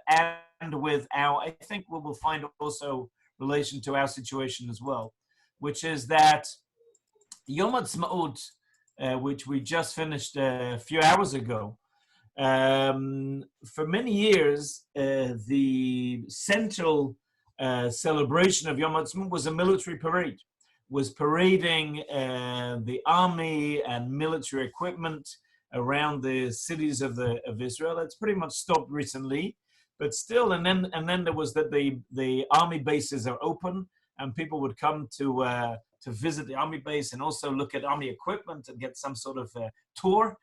and with our, I think we will find also relation to our situation as well, which is that Yom Ha'atzmaut, which we just finished a few hours ago, for many years, the central celebration of Yom Ha'atzmaut was a military parade, was parading the army and military equipment around the cities of Israel. It's pretty much stopped recently, but still. And then there was that the army bases are open, and people would come to visit the army base and also look at army equipment and get some sort of tour,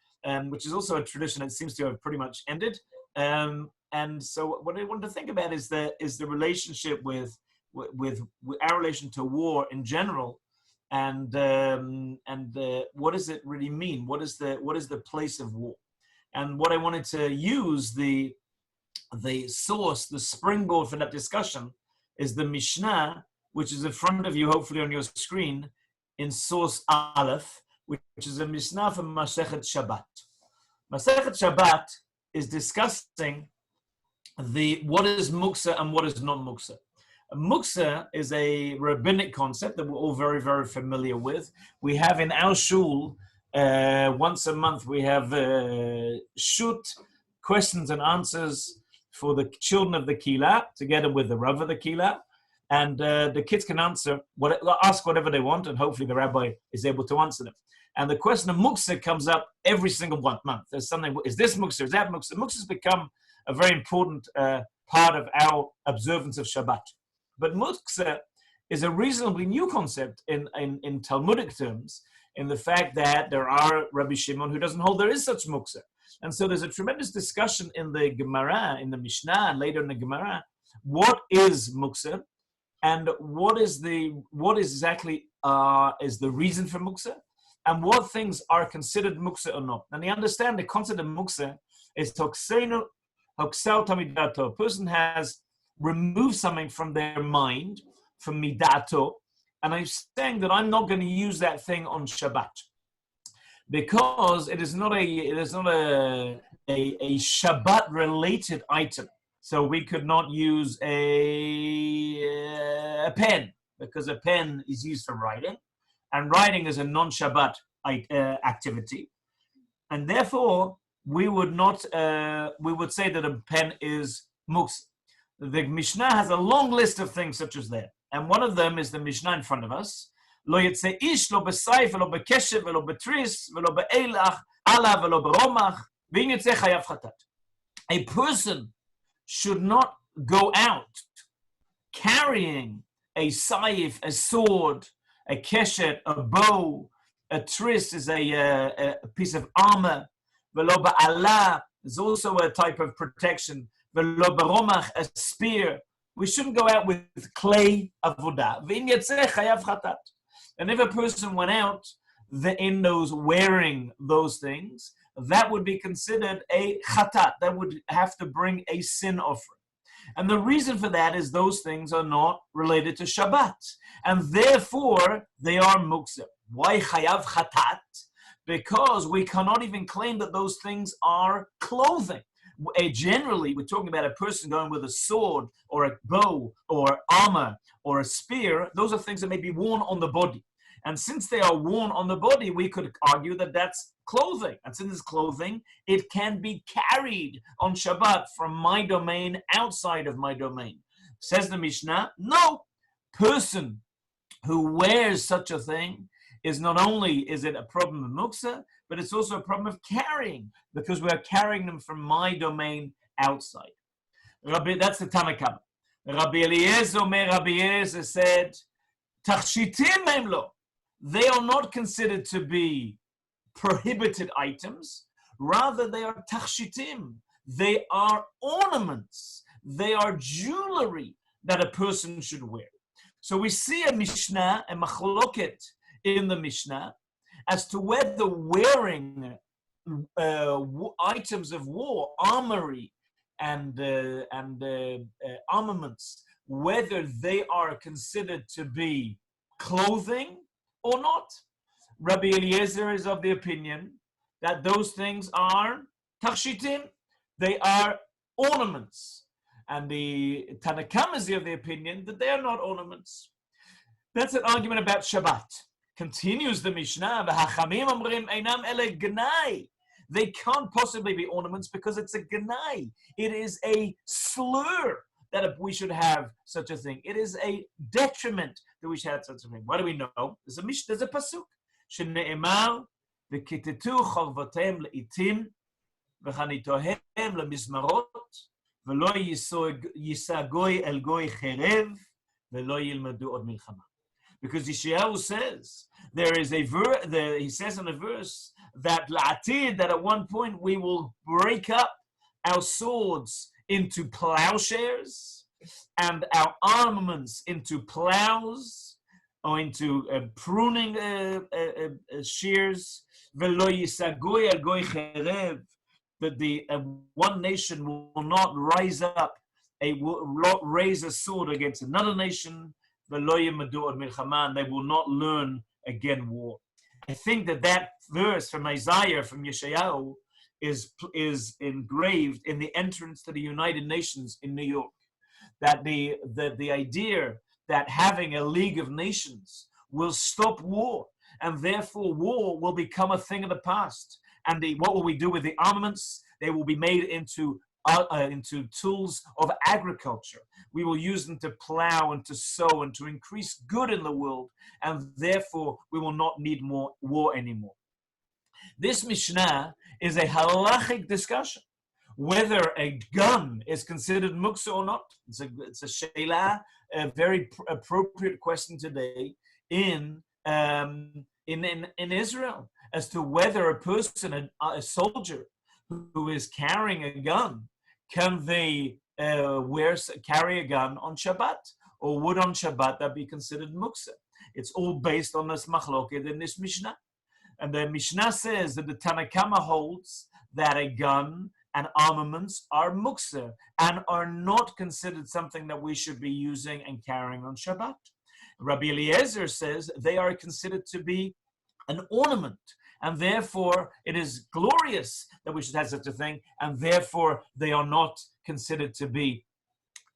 which is also a tradition that seems to have pretty much ended. And so what I want to think about is the relationship with our relation to war in general, and what does it really mean? What is the place of war? And what I wanted to use the source, the springboard for that discussion, is the Mishnah, which is in front of you, hopefully on your screen, in source Aleph, which is a Mishnah from Masechet Shabbat. Masechet Shabbat is discussing what is muksa and what is not muksa. Muksa is a rabbinic concept that we're all very, very familiar with. We have in our shul, once a month, we have shoot, questions and answers for the children of the Kila, together with the Rav of the Kila. And the kids can ask whatever they want, and hopefully the rabbi is able to answer them. And the question of muksa comes up every single month. There's something, is this muksa, is that muksa? Muksa has become a very important part of our observance of Shabbat. But muksa is a reasonably new concept in Talmudic terms, in the fact that there are Rabbi Shimon who doesn't hold there is such muksa. And so there's a tremendous discussion in the Gemara, in the Mishnah, and later in the Gemara, what is muksa, and what exactly is the reason for muksa, and what things are considered muksa or not. And you understand the concept of muksa is hoksel tamidato. A person has removed something from their mind, from midato, and I'm saying that I'm not going to use that thing on Shabbat because it is not a Shabbat related item. So we could not use a pen, because a pen is used for writing, and writing is a non-Shabbat activity, and therefore we would say that a pen is muksa. The Mishnah has a long list of things such as that, and one of them is the Mishnah in front of us. Lo yetze ish lo b'sayf velo b'keshev velo b'tris velo b'eilach ala velo b'romach v'in yetze chayav chatat. A person should not go out carrying a saif, a sword, a keshet, a bow. A tris is a piece of armor. Velo ba'ala is also a type of protection. Velo b'romach, a spear. We shouldn't go out with clay avodah. V'in yetzeh chayav chatat. And if a person went out in those wearing those things, that would be considered a chatat. That would have to bring a sin offering. And the reason for that is those things are not related to Shabbat. And therefore, they are muksa. Why chayav chatat? Because we cannot even claim that those things are clothing. Generally, we're talking about a person going with a sword or a bow or armor or a spear. Those are things that may be worn on the body. And since they are worn on the body, we could argue that that's clothing. And since it's clothing, it can be carried on Shabbat from my domain outside of my domain. Says the Mishnah, no. Person who wears such a thing is not only is it a problem of muksa, but it's also a problem of carrying, because we are carrying them from my domain outside. That's the Tanakh. Rabbi Eliezer said, Tachshitim memlo. They are not considered to be prohibited items. Rather, they are tachshitim. They are ornaments. They are jewelry that a person should wear. So we see a Mishnah, a machloket in the Mishnah, as to whether wearing items of war, armory, and armaments, whether they are considered to be clothing or not. Rabbi Eliezer is of the opinion that those things are tachshitim. They are ornaments. And the Tanakhama is of the opinion that they are not ornaments. That's an argument about Shabbat. Continues the Mishnah, "V'hachamim omrim einam ele gnai." They can't possibly be ornaments because it's a gnai. It is a slur that we should have such a thing. It is a detriment that we should have such a thing. What do we know? There's a pasuk. Shene'emar v'kitetu chorvotem le'itim v'chanitohem lemizmarot v'lo yisa goy el goy cherev v'lo yilmadu od milchama. Because Yeshayahu says, he says in a verse that la'atid, that at one point we will break up our swords into plowshares and our armaments into plows or into pruning shears. V'lo yisagoy al goy cherev, that the one nation will not raise a sword against another nation. And they will not learn again war. I think that verse from Isaiah, from Yeshayahu, is engraved in the entrance to the United Nations in New York. That the idea that having a League of Nations will stop war, and therefore war will become a thing of the past. And what will we do with the armaments? They will be made into tools of agriculture. We will use them to plow and to sow and to increase good in the world, and therefore we will not need more war anymore. This Mishnah is a halachic discussion, whether a gun is considered muksa or not. It's a sheila, a very appropriate question today in Israel, as to whether a person, a soldier who is carrying a gun, can they carry a gun on Shabbat, or would on Shabbat that be considered muksa? It's all based on this machloket in this Mishnah. And the Mishnah says that the Tanakhama holds that a gun and armaments are muksa and are not considered something that we should be using and carrying on Shabbat. Rabbi Eliezer says they are considered to be an ornament, and therefore it is glorious that we should have such a thing, and therefore they are not considered to be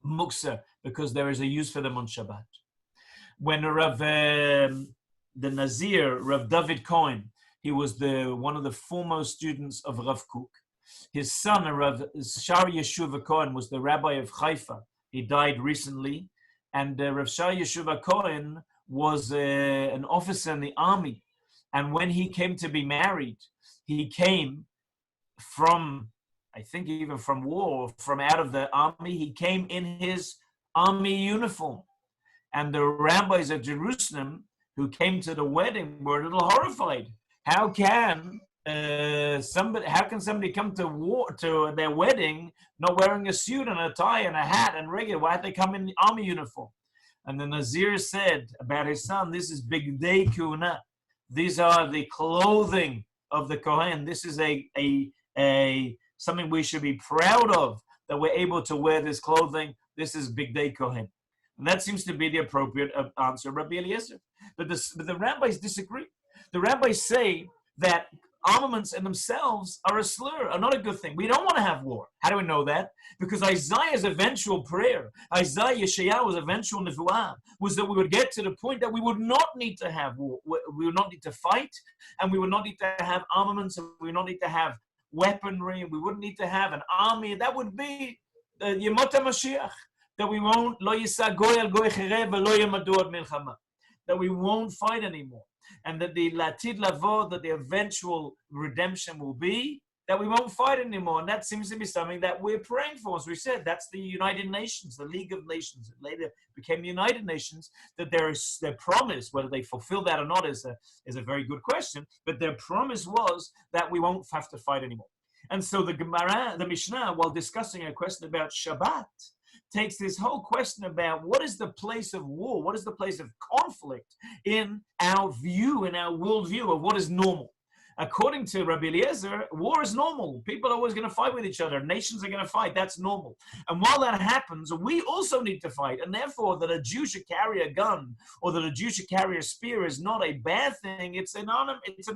muksa because there is a use for them on Shabbat. When the Nazir, Rav David Cohen, he was one of the foremost students of Rav Kook. His son, Rav Shar Yeshuva Cohen, was the rabbi of Haifa. He died recently, and Rav Shar Yeshuva Cohen was an officer in the army. And when he came to be married, he came from, I think even from war, from out of the army. He came in his army uniform. And the rabbis of Jerusalem who came to the wedding were a little horrified. How can somebody come to their wedding not wearing a suit and a tie and a hat and regular? Why did they come in the army uniform? And the Nazir said about his son, this is bigdei kuna. These are the clothing of the Kohen. This is a something we should be proud of, that we're able to wear this clothing. This is bigdei Kohen. And that seems to be the appropriate answer, Rabbi Eliezer. But the rabbis disagree. The rabbis say that armaments in themselves are a slur, are not a good thing. We don't want to have war. How do we know that? Because Isaiah's eventual prayer, Yeshayahu's eventual nevuah, was that we would get to the point that we would not need to have war. We would not need to fight, and we would not need to have armaments, and we would not need to have weaponry, and we wouldn't need to have an army. That would be Yemot HaMashiach, that we won't, lo yisa goy al goy cherev v'lo yemadu od milchama, that we won't fight anymore. And that the latid lavo, that the eventual redemption will be that we won't fight anymore. And that seems to be something that we're praying for. As we said, that's the United Nations, the League of Nations. It later became the United Nations. That their promise, whether they fulfill that or not is a very good question. But their promise was that we won't have to fight anymore. And so the Gemara, the Mishnah, while discussing a question about Shabbat, takes this whole question about what is the place of war, what is the place of conflict in our view, in our worldview of what is normal. According to Rabbi Eliezer, war is normal. People are always going to fight with each other. Nations are going to fight. That's normal. And while that happens, we also need to fight. And therefore, that a Jew should carry a gun or that a Jew should carry a spear is not a bad thing. It's an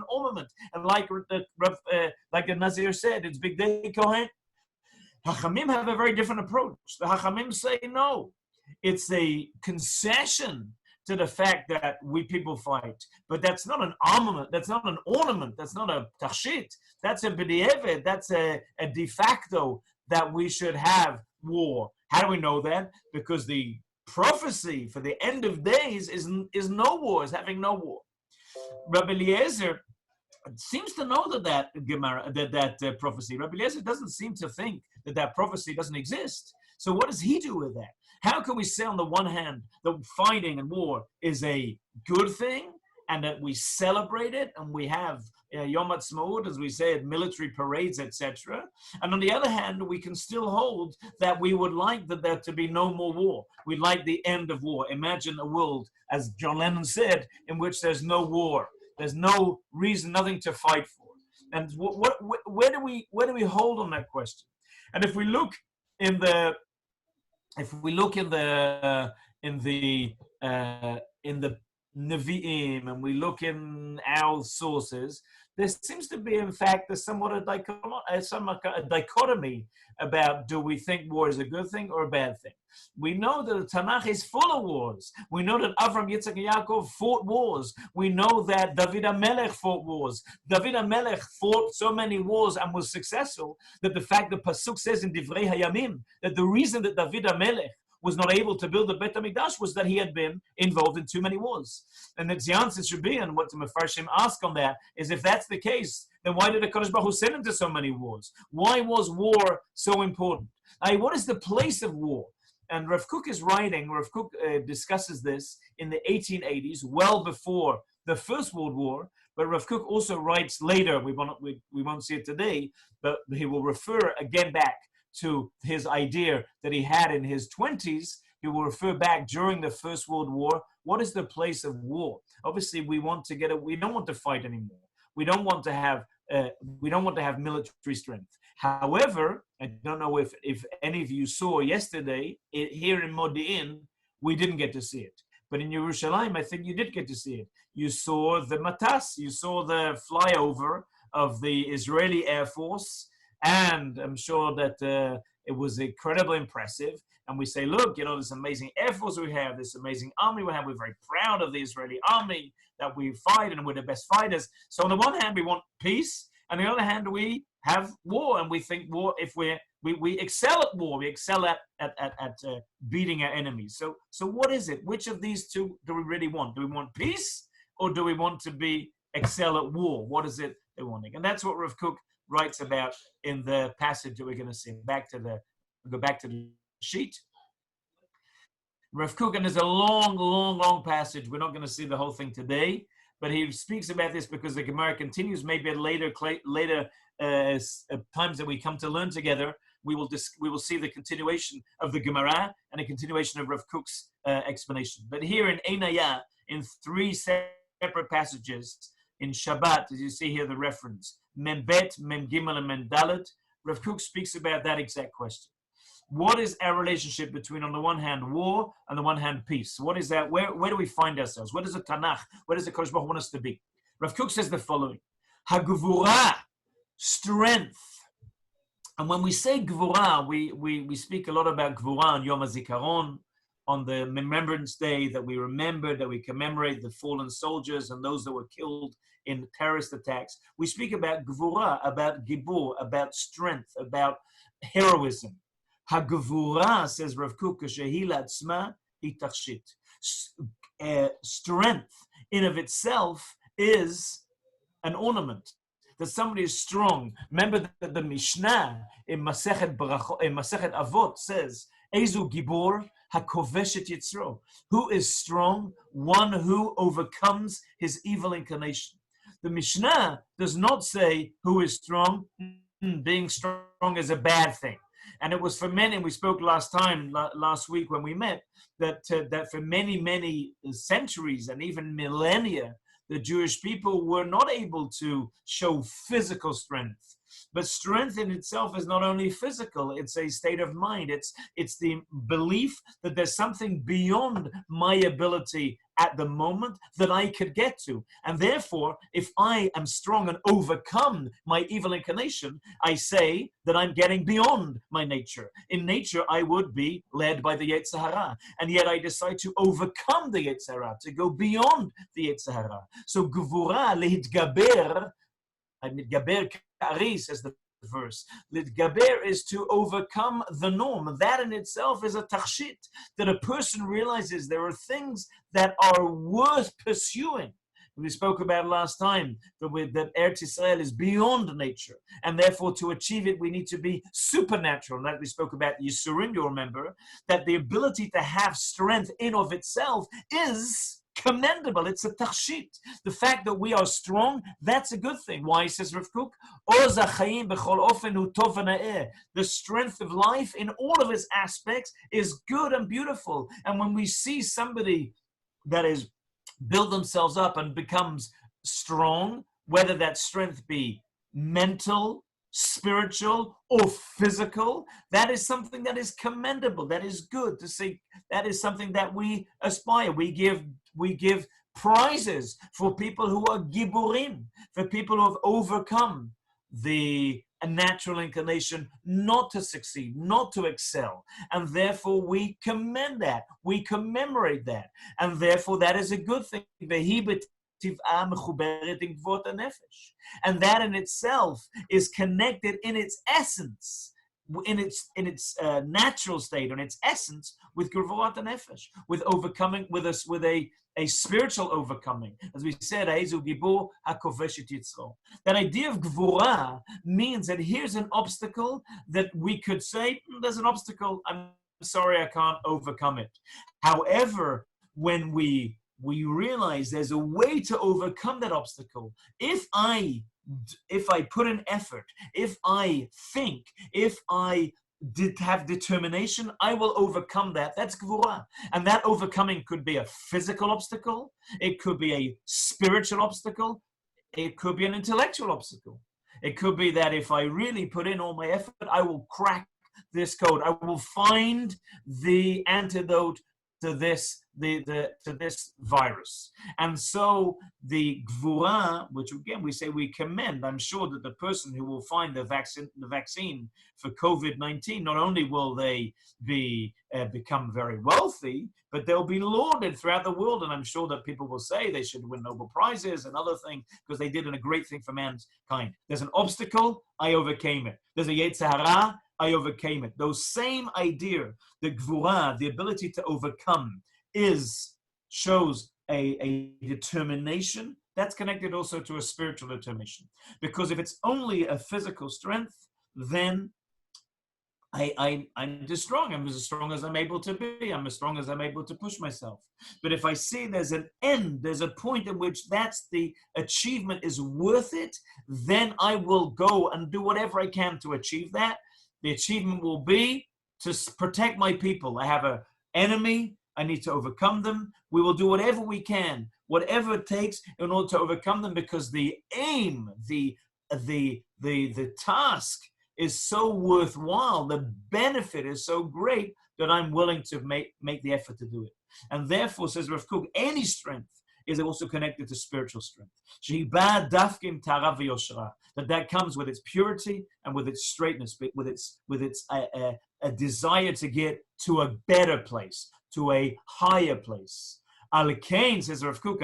ornament. And like the Nazir said, it's bigdei Kohen. Hachamim have a very different approach. The Hachamim say no. It's a concession to the fact that we people fight. But that's not an armament, that's not an ornament, that's not a tachshit, that's a b'di'evet, that's a de facto that we should have war. How do we know that? Because the prophecy for the end of days is no war, is having no war. Rabbi Eliezer seems to know that prophecy. Rabbi Eliezer doesn't seem to think that prophecy doesn't exist. So what does he do with that? How can we say on the one hand that fighting and war is a good thing and that we celebrate it and we have Yom Ha'atzmaut, as we say, at military parades, etc. And on the other hand, we can still hold that we would like there to be no more war. We'd like the end of war. Imagine a world, as John Lennon said, in which there's no war. There's no reason, nothing to fight for. And where do we hold on that question? And if we look in the Nevi'im and we look in our sources, there seems to be, in fact, somewhat a dichotomy about do we think war is a good thing or a bad thing. We know that the Tanakh is full of wars. We know that Avram, Yitzchak, and Yaakov fought wars. We know that David HaMelech fought wars. David HaMelech fought so many wars and was successful that the fact that Pasuk says in Divrei Hayamim that the reason that David HaMelech was not able to build the Beit HaMikdash was that he had been involved in too many wars. And the answer should be, and what the Mefarshim ask on that, is if that's the case, then why did the Kadosh Baruch Hu send him to so many wars? Why was war so important? What is the place of war? And Rav Kook is writing, Rav Kook discusses this in the 1880s, well before the First World War, but Rav Kook also writes later, we won't see it today, but he will refer again back to his idea that he had in his 20s. He will refer back during the First World War. What is the place of war? Obviously, we don't want to fight anymore. We don't want to have military strength. However, I don't know if any of you saw yesterday, here in Modi'in, we didn't get to see it. But in Yerushalayim, I think you did get to see it. You saw the Matas, you saw the flyover of the Israeli Air Force, and I'm sure that it was incredibly impressive. And we say, look, this amazing Air Force we have, this amazing army we have. We're very proud of the Israeli army that we fight, and we're the best fighters. So on the one hand, we want peace. And on the other hand, we have war, and we think war, if we excel at war, we excel at beating our enemies. So what is it? Which of these two do we really want? Do we want peace, or do we want to excel at war? What is it they're wanting? And that's what Rav Kook writes about in the passage that we're going to see. Go back to the sheet. Rav Kook, and there's a long passage. We're not going to see the whole thing today, but he speaks about this because the Gemara continues. Maybe at later times that we come to learn together, we will see the continuation of the Gemara and a continuation of Rav Kook's explanation. But here in Einaya, in 3 separate passages, in Shabbat, as you see here, the reference, Mem Bet, Mem Gimel, and Mem Dalet, Rav Kook speaks about that exact question. What is our relationship between, on the one hand, war, and on the one hand, peace? What is that? Where do we find ourselves? What is the Tanakh? Where does the Kodesh Baruch Hu want us to be? Rav Kook says the following: Hagvura, strength. And when we say Gvura, we speak a lot about Gvura on Yom HaZikaron, on the Remembrance Day, that we remember, that we commemorate the fallen soldiers and those that were killed in terrorist attacks. We speak about Gvura, about Gibur, about strength, about heroism. Hagvura, says Rav Kook, Shehilatzma itachshit. Strength in of itself is an ornament. That somebody is strong. Remember that the Mishnah in Masechet Avot says, Ezu Gibor hakoveshet yitzro. Who is strong? One who overcomes his evil inclination. The Mishnah does not say who is strong. Being strong is a bad thing. And it was for many, and we spoke last week when we met, that for many centuries and even millennia, the Jewish people were not able to show physical strength. But strength in itself is not only physical, it's a state of mind. It's the belief that there's something beyond my ability at the moment that I could get to. And therefore, if I am strong and overcome my evil inclination, I say that I'm getting beyond my nature. In nature, I would be led by the Yetzer Hara, and yet I decide to overcome the Yetzer Hara, to go beyond the Yetzer Hara. So Gvura lehitgaber, mitgaber ka'ari, says the verse. Litgaber is to overcome the norm. That in itself is a tachshit, that a person realizes there are things that are worth pursuing. We spoke about last time that Eretz Israel is beyond nature, and therefore to achieve it we need to be supernatural. Like we spoke about Yisurim, you'll remember, that the ability to have strength in of itself is commendable. It's a tachshit. The fact that we are strong, that's a good thing. Why, says Rav Kook? The strength of life in all of its aspects is good and beautiful. And when we see somebody that is build themselves up and becomes strong, whether that strength be mental, spiritual, or physical, that is something that is commendable. That is good to see. That is something that we aspire. We give prizes for people who are giburim, for people who have overcome the natural inclination not to succeed, not to excel. And therefore we commend that, we commemorate that. And therefore that is a good thing. And that in itself is connected in its essence, in its natural state, in its essence, with Gvurat Nefesh, with overcoming, with a spiritual overcoming. As we said, that idea of Gvura means that here's an obstacle that we could say, there's an obstacle, I'm sorry, I can't overcome it. However, when we realize there's a way to overcome that obstacle, if I put an effort, if I think, if I have determination, I will overcome that. That's Gvura. And that overcoming could be a physical obstacle, it could be a spiritual obstacle, it could be an intellectual obstacle. It could be that if I really put in all my effort, I will crack this code. I will find the antidote to this virus. And so the Gvura, which again we say we commend, I'm sure that the person who will find the vaccine for COVID-19, not only will they become very wealthy, but they'll be lauded throughout the world. And I'm sure that people will say they should win Nobel Prizes and other things because they did a great thing for mankind. There's an obstacle, I overcame it. There's a Yetzer Hara, I overcame it. Those same idea, the Gvura, the ability to overcome, shows a determination that's connected also to a spiritual determination. Because if it's only a physical strength, then I'm just strong. I'm as strong as I'm able to be. I'm as strong as I'm able to push myself. But if I see there's an end, there's a point in which that's the achievement is worth it, then I will go and do whatever I can to achieve that. The achievement will be to protect my people. I have an enemy. I need to overcome them. We will do whatever we can, whatever it takes in order to overcome them, because the aim, the task is so worthwhile. The benefit is so great that I'm willing to make the effort to do it. And therefore, says Rav Kook, any strength is also connected to spiritual strength. That comes with its purity and with its straightness, with its a desire to get to a better place, to a higher place. Al Kain, says Rav Kook,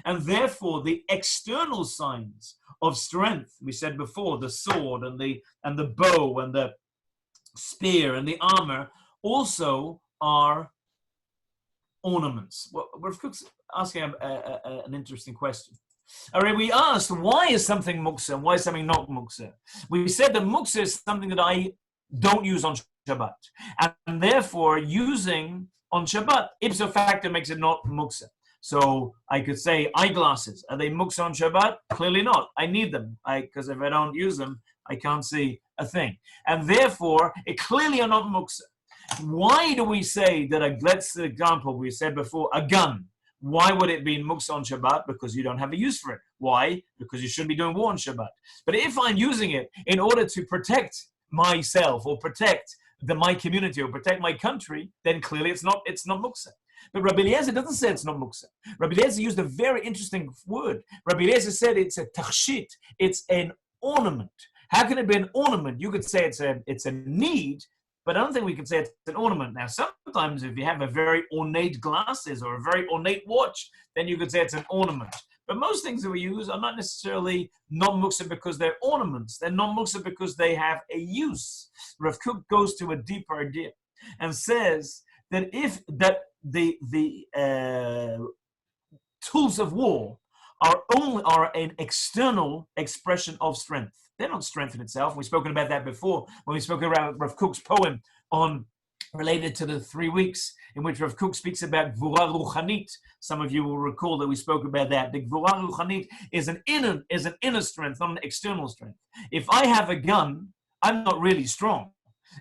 and therefore the external signs of strength, we said before, the sword and the bow and the spear and the armor, also are ornaments. Well, Rav Kook's asking an interesting question. All right, we asked, why is something muksa and why is something not muksa? We said that muksa is something that I don't use on Shabbat. And therefore, using on Shabbat, ipso facto makes it not muksa. So I could say eyeglasses. Are they muksa on Shabbat? Clearly not. I need them. Because if I don't use them, I can't see a thing. And therefore, it clearly are not muksa. Why do we say that, let's example, we said before, a gun. Why would it be muksa on Shabbat? Because you don't have a use for it. Why? Because you shouldn't be doing war on Shabbat. But if I'm using it in order to protect myself or protect my community or protect my country, then clearly it's not muksa. But Rabbi Eliezer doesn't say it's not muksa. Rabbi Eliezer used a very interesting word. Rabbi Eliezer said it's a tachshit, it's an ornament. How can it be an ornament? You could say it's a need, but I don't think we can say it's an ornament. Now, sometimes if you have a very ornate glasses or a very ornate watch, then you could say it's an ornament. But most things that we use are not necessarily non-muksa because they're ornaments. They're non-muksa because they have a use. Rav Kook goes to a deeper idea and says that if the tools of war are an external expression of strength. They're not strength in itself. We've spoken about that before when we spoke about Rav Kook's poem related to the 3 weeks in which Rav Kook speaks about Gvura Ruchanit. Some of you will recall that we spoke about that. The Gvura Ruchanit is an inner strength, not an external strength. If I have a gun, I'm not really strong.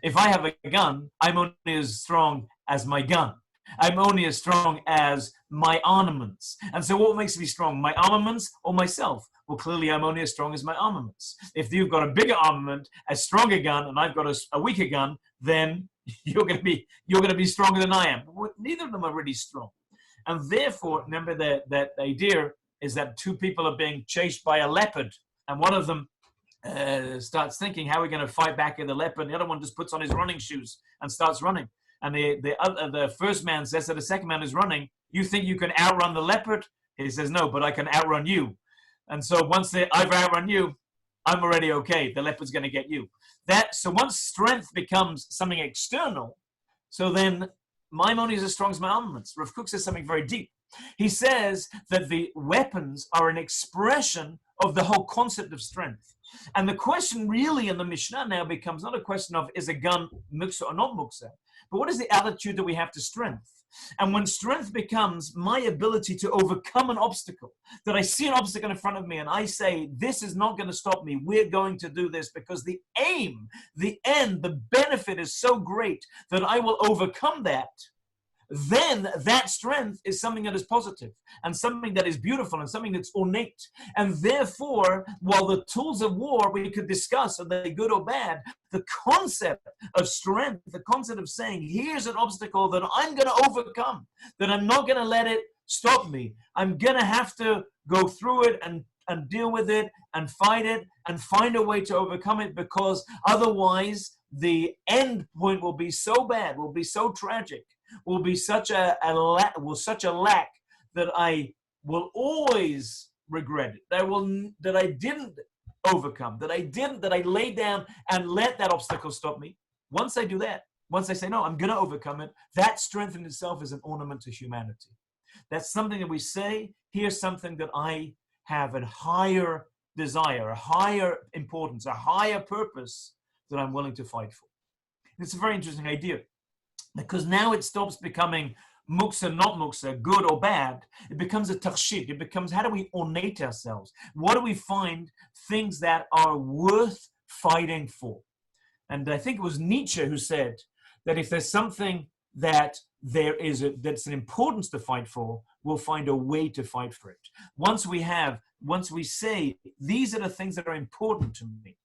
If I have a gun, I'm only as strong as my gun. I'm only as strong as my armaments. And so what makes me strong? My armaments or myself? Well, clearly I'm only as strong as my armaments. If you've got a bigger armament, a stronger gun, and I've got a weaker gun, then you're going to be stronger than I am. But neither of them are really strong. And therefore, remember that idea is that two people are being chased by a leopard, and one of them starts thinking, how are we going to fight back at the leopard? The other one just puts on his running shoes and starts running. And the first man says that the second man is running, you think you can outrun the leopard? He says, no, but I can outrun you. And so once I've outrun you, I'm already okay. The leopard's going to get you. So once strength becomes something external, so then my money is as strong as my armaments. Rav Kook says something very deep. He says that the weapons are an expression of the whole concept of strength. And the question really in the Mishnah now becomes not a question of is a gun muksa or not muksa, but what is the attitude that we have to strength? And when strength becomes my ability to overcome an obstacle, that I see an obstacle in front of me and I say, this is not going to stop me. We're going to do this because the aim, the end, the benefit is so great that I will overcome that. Then that strength is something that is positive and something that is beautiful and something that's ornate. And therefore, while the tools of war we could discuss, are they good or bad, the concept of strength, the concept of saying, here's an obstacle that I'm going to overcome, that I'm not going to let it stop me. I'm going to have to go through it and deal with it and fight it and find a way to overcome it, because otherwise the end point will be so bad, will be so tragic, will be such a lack that I will always regret it. That I didn't overcome, that I laid down and let that obstacle stop me. Once I do that, once I say, no, I'm going to overcome it, that strength in itself is an ornament to humanity. That's something that we say, here's something that I have a higher desire, a higher importance, a higher purpose that I'm willing to fight for. And it's a very interesting idea, because now it stops becoming muksa, not muksa, good or bad. It becomes a tachshit. It becomes, how do we ornate ourselves? What do we find things that are worth fighting for? And I think it was Nietzsche who said that if there's something that that's an importance to fight for, we'll find a way to fight for it. Once we say, these are the things that are important to me,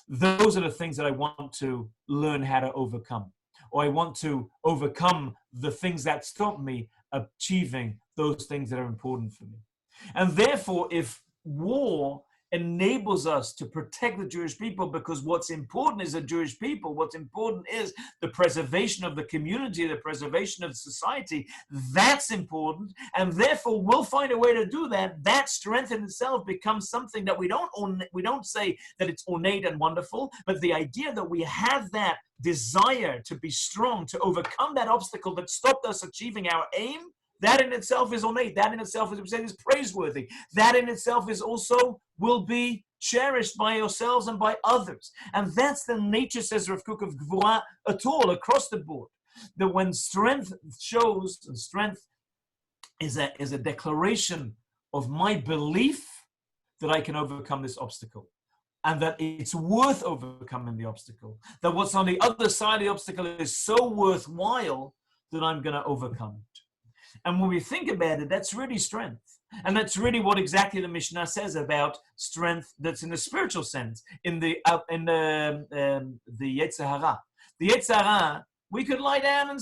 those are the things that I want to learn how to overcome. Or I want to overcome the things that stop me achieving those things that are important for me. And therefore, if war enables us to protect the Jewish people, because what's important is the Jewish people, what's important is the preservation of the community, the preservation of society, that's important, and therefore we'll find a way to do that. That strength in itself becomes something that we don't say that it's ornate and wonderful, but the idea that we have that desire to be strong, to overcome that obstacle that stopped us achieving our aim, that in itself is ornate. That in itself, as we said, is praiseworthy. That in itself is also will be cherished by yourselves and by others. And that's the nature, says Rav Kook, of Gvura at all, across the board. That when strength shows, and strength is a declaration of my belief that I can overcome this obstacle, and that it's worth overcoming the obstacle, that what's on the other side of the obstacle is so worthwhile that I'm going to overcome it. And when we think about it, that's really strength. And that's really what exactly the Mishnah says about strength that's in the spiritual sense, in the Yetzer Hara. The Yetzer Hara, we could lie down and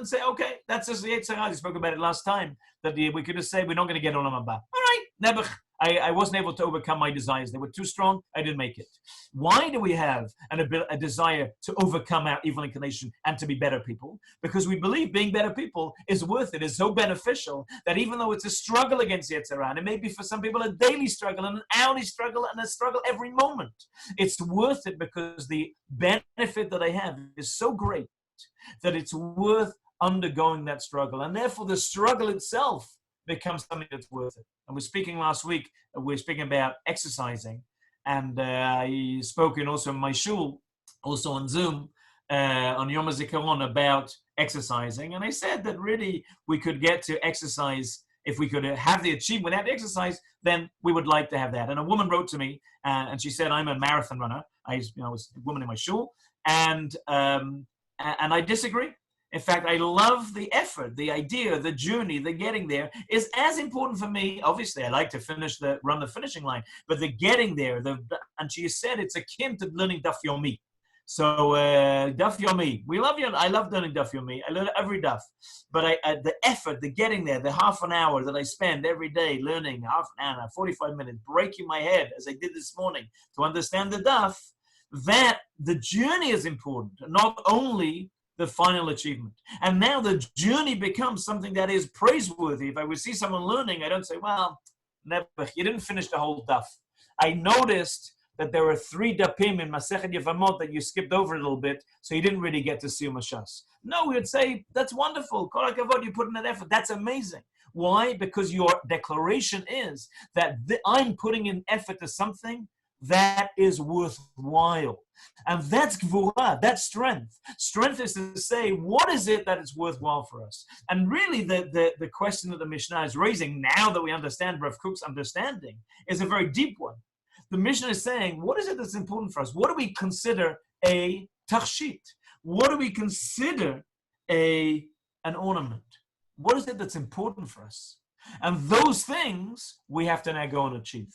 say, okay, that's just the Yetzer Hara. We spoke about it last time, that we could just say, we're not going to get Olam Haba. All right, nebuch. I wasn't able to overcome my desires. They were too strong. I didn't make it. Why do we have a desire to overcome our evil inclination and to be better people? Because we believe being better people is worth it, is so beneficial that even though it's a struggle against Yetzer Hara, and it may be for some people a daily struggle and an hourly struggle and a struggle every moment, it's worth it because the benefit that I have is so great that it's worth undergoing that struggle. And therefore the struggle itself becomes something that's worth it. And we're speaking last week, we're speaking about exercising. And I spoke also in my shul, also on Zoom, on Yom HaZikaron about exercising. And I said that really we could get to exercise, if we could have the achievement without the exercise, then we would like to have that. And a woman wrote to me and she said, I'm a marathon runner. I was a woman in my shul. And I disagree. In fact, I love the effort, the idea, the journey, the getting there is as important for me. Obviously, I like to run the finishing line, but the getting there, and she said it's akin to learning Daf Yomi. So Daf Yomi, I love learning Daf Yomi. I learn every Daf, but the effort, the getting there, the half an hour that I spend every day learning, half an hour, 45 minutes, breaking my head as I did this morning to understand the Daf, that the journey is important, not only the final achievement. And now the journey becomes something that is praiseworthy. If I would see someone learning, I don't say, well, never, you didn't finish the whole daf. I noticed that there were 3 dapim in Masechet Yevamot that you skipped over a little bit, so you didn't really get to Siyum Hashas. No, we would say, that's wonderful. Kol hakavod, you put in that effort. That's amazing. Why? Because your declaration is that I'm putting in effort to something that is worthwhile. And that's gvura, that's strength. Strength is to say, what is it that is worthwhile for us? And really the question that the Mishnah is raising, now that we understand Rav Kook's understanding, is a very deep one. The Mishnah is saying, what is it that's important for us? What do we consider a tachshit? What do we consider an ornament? What is it that's important for us? And those things we have to now go and achieve.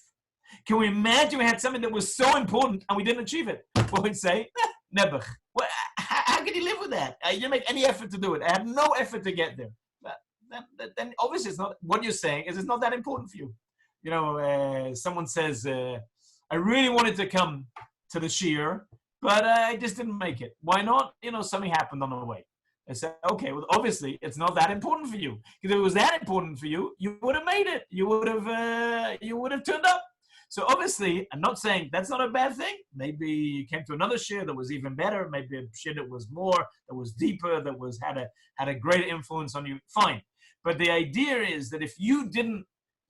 Can we imagine we had something that was so important and we didn't achieve it? Well, we'd say, nebuch. Well, how can you live with that? You didn't make any effort to do it. I had no effort to get there. Then obviously it's not, what you're saying is it's not that important for you. You know, someone says, I really wanted to come to the shiur, but I just didn't make it. Why not? You know, something happened on the way. I said, okay, well, obviously it's not that important for you. If it was that important for you, you would have made it. You would have turned up. So obviously, I'm not saying that's not a bad thing. Maybe you came to another shiur that was even better. Maybe a shiur that was more, that was deeper, that had a greater influence on you. Fine. But the idea is that if you didn't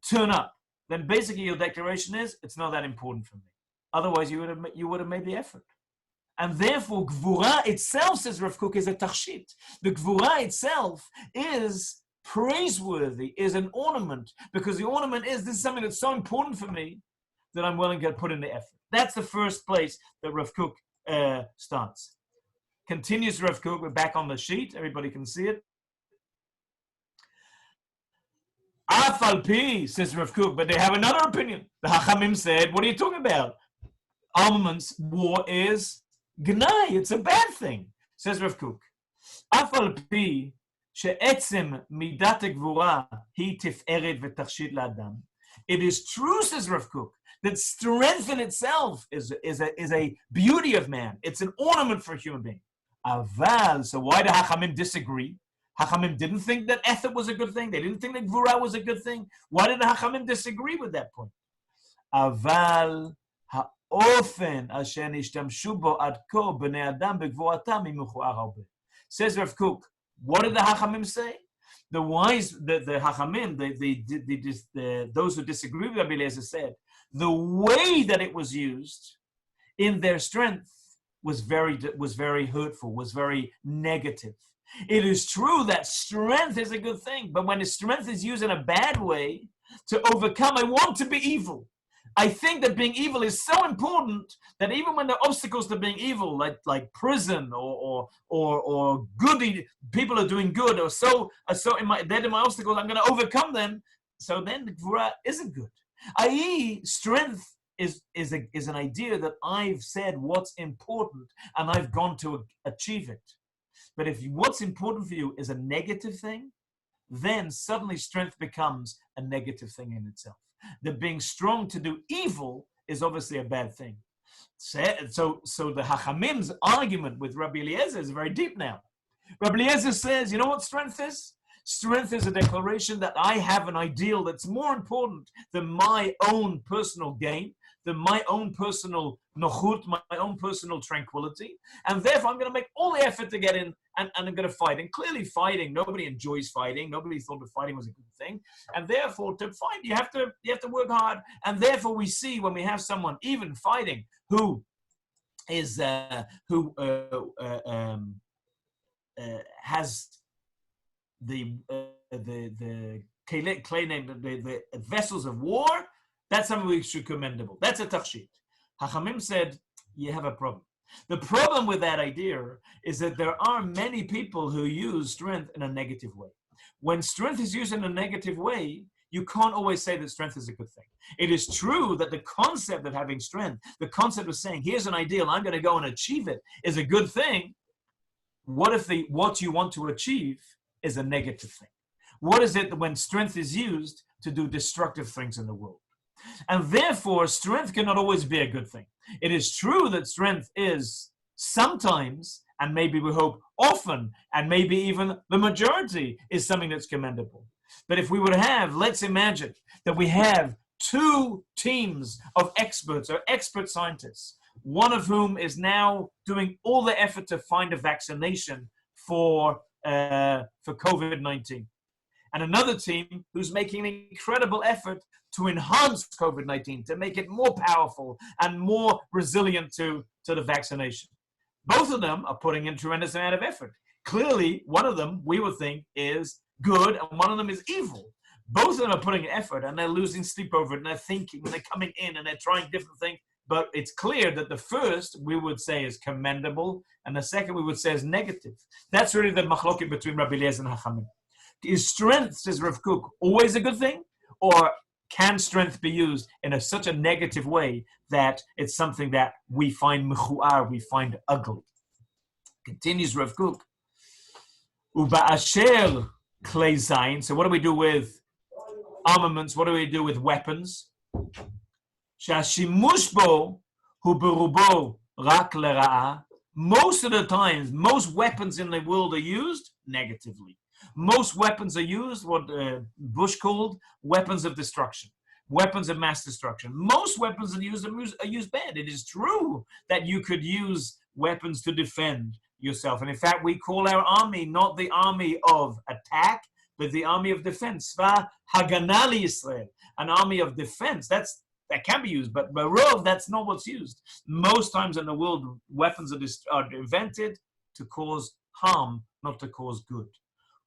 turn up, then basically your declaration is, it's not that important for me. Otherwise, you would have made the effort. And therefore, gvura itself, says Rav Kook, is a tachshit. The gvura itself is praiseworthy, is an ornament, because the ornament is, this is something that's so important for me that I'm willing to put in the effort. That's the first place that Rav Kook starts. Continues Rav Kook, we're back on the sheet, everybody can see it. Afal pi, says Rav Kook, but they have another opinion. The Hachamim said, what are you talking about? Armaments, war is gnai, it's a bad thing, says Rav Kook. Afal pi, she'etzem midat gvura hi tiferet v'tachshit la'adam. It is true, says Rav Kook, that strength in itself is a beauty of man. It's an ornament for a human being. Aval, so why do Hachamim disagree? Hachamim didn't think that ether was a good thing. They didn't think that gvura was a good thing. Why did the Hachamim disagree with that point? Aval ha'ofen asher nishtamshu bo ad ko b'nei adam begvuratam imuchuar harbe. Says Rav Kook, what did the Hachamim say? The wise, the Hachamim, those who disagree with Rabbi Eliezer said, the way that it was used in their strength was very hurtful, was very negative. It is true that strength is a good thing, but when the strength is used in a bad way to overcome, I want to be evil. I think that being evil is so important that even when there are obstacles to being evil, like prison or good people are doing good, or they're my obstacles, I'm going to overcome them. So then the gvura isn't good. I.e., strength is an idea that I've said what's important and I've gone to achieve it. But if what's important for you is a negative thing, then suddenly strength becomes a negative thing in itself. That being strong to do evil is obviously a bad thing. So the Hachamim's argument with Rabbi Eliezer is very deep now. Rabbi Eliezer says, you know what strength is? Strength is a declaration that I have an ideal that's more important than my own personal gain, than my own personal nochut, my own personal tranquility. And therefore, I'm going to make all the effort to get in and I'm going to fight. And clearly fighting, nobody enjoys fighting. Nobody thought that fighting was a good thing. And therefore, to fight, you have to work hard. And therefore, we see when we have someone even fighting who is, has the clay name, the vessels of war, that's something we should commendable. That's a tachshit. Hachamim said, you have a problem. The problem with that idea is that there are many people who use strength in a negative way. When strength is used in a negative way, you can't always say that strength is a good thing. It is true that the concept of having strength, the concept of saying, here's an ideal, I'm going to go and achieve it, is a good thing. What if what you want to achieve is a negative thing? What is it when strength is used to do destructive things in the world? And therefore, strength cannot always be a good thing. It is true that strength is sometimes, and maybe we hope often, and maybe even the majority is something that's commendable. But if we would have, let's imagine that we have two teams of experts or expert scientists, one of whom is now doing all the effort to find a vaccination for COVID-19. And another team who's making an incredible effort to enhance COVID-19, to make it more powerful and more resilient to the vaccination. Both of them are putting in a tremendous amount of effort. Clearly, one of them, we would think, is good, and one of them is evil. Both of them are putting effort, and they're losing sleep over it, and they're thinking, and they're coming in, and they're trying different things. But it's clear that the first, we would say, is commendable, and the second, we would say, is negative. That's really the machloket between Rabbi Eliezer and Hachamim. Is strength, says Rav Kook, always a good thing? Or can strength be used in such a negative way that it's something that we find mechuar, we find ugly? Continues Rav Kook. Uba'asher klei zayin. So what do we do with armaments? What do we do with weapons? Shashimush bo hu berubo rak lera'ah. Most of the times, most weapons in the world are used negatively. Most weapons are used, what Bush called weapons of destruction, weapons of mass destruction. Most weapons are used bad. It is true that you could use weapons to defend yourself. And in fact, we call our army not the army of attack, but the army of defense. Hagana Yisrael, an army of defense. That can be used, but Barov, that's not what's used. Most times in the world, weapons are invented to cause harm, not to cause good.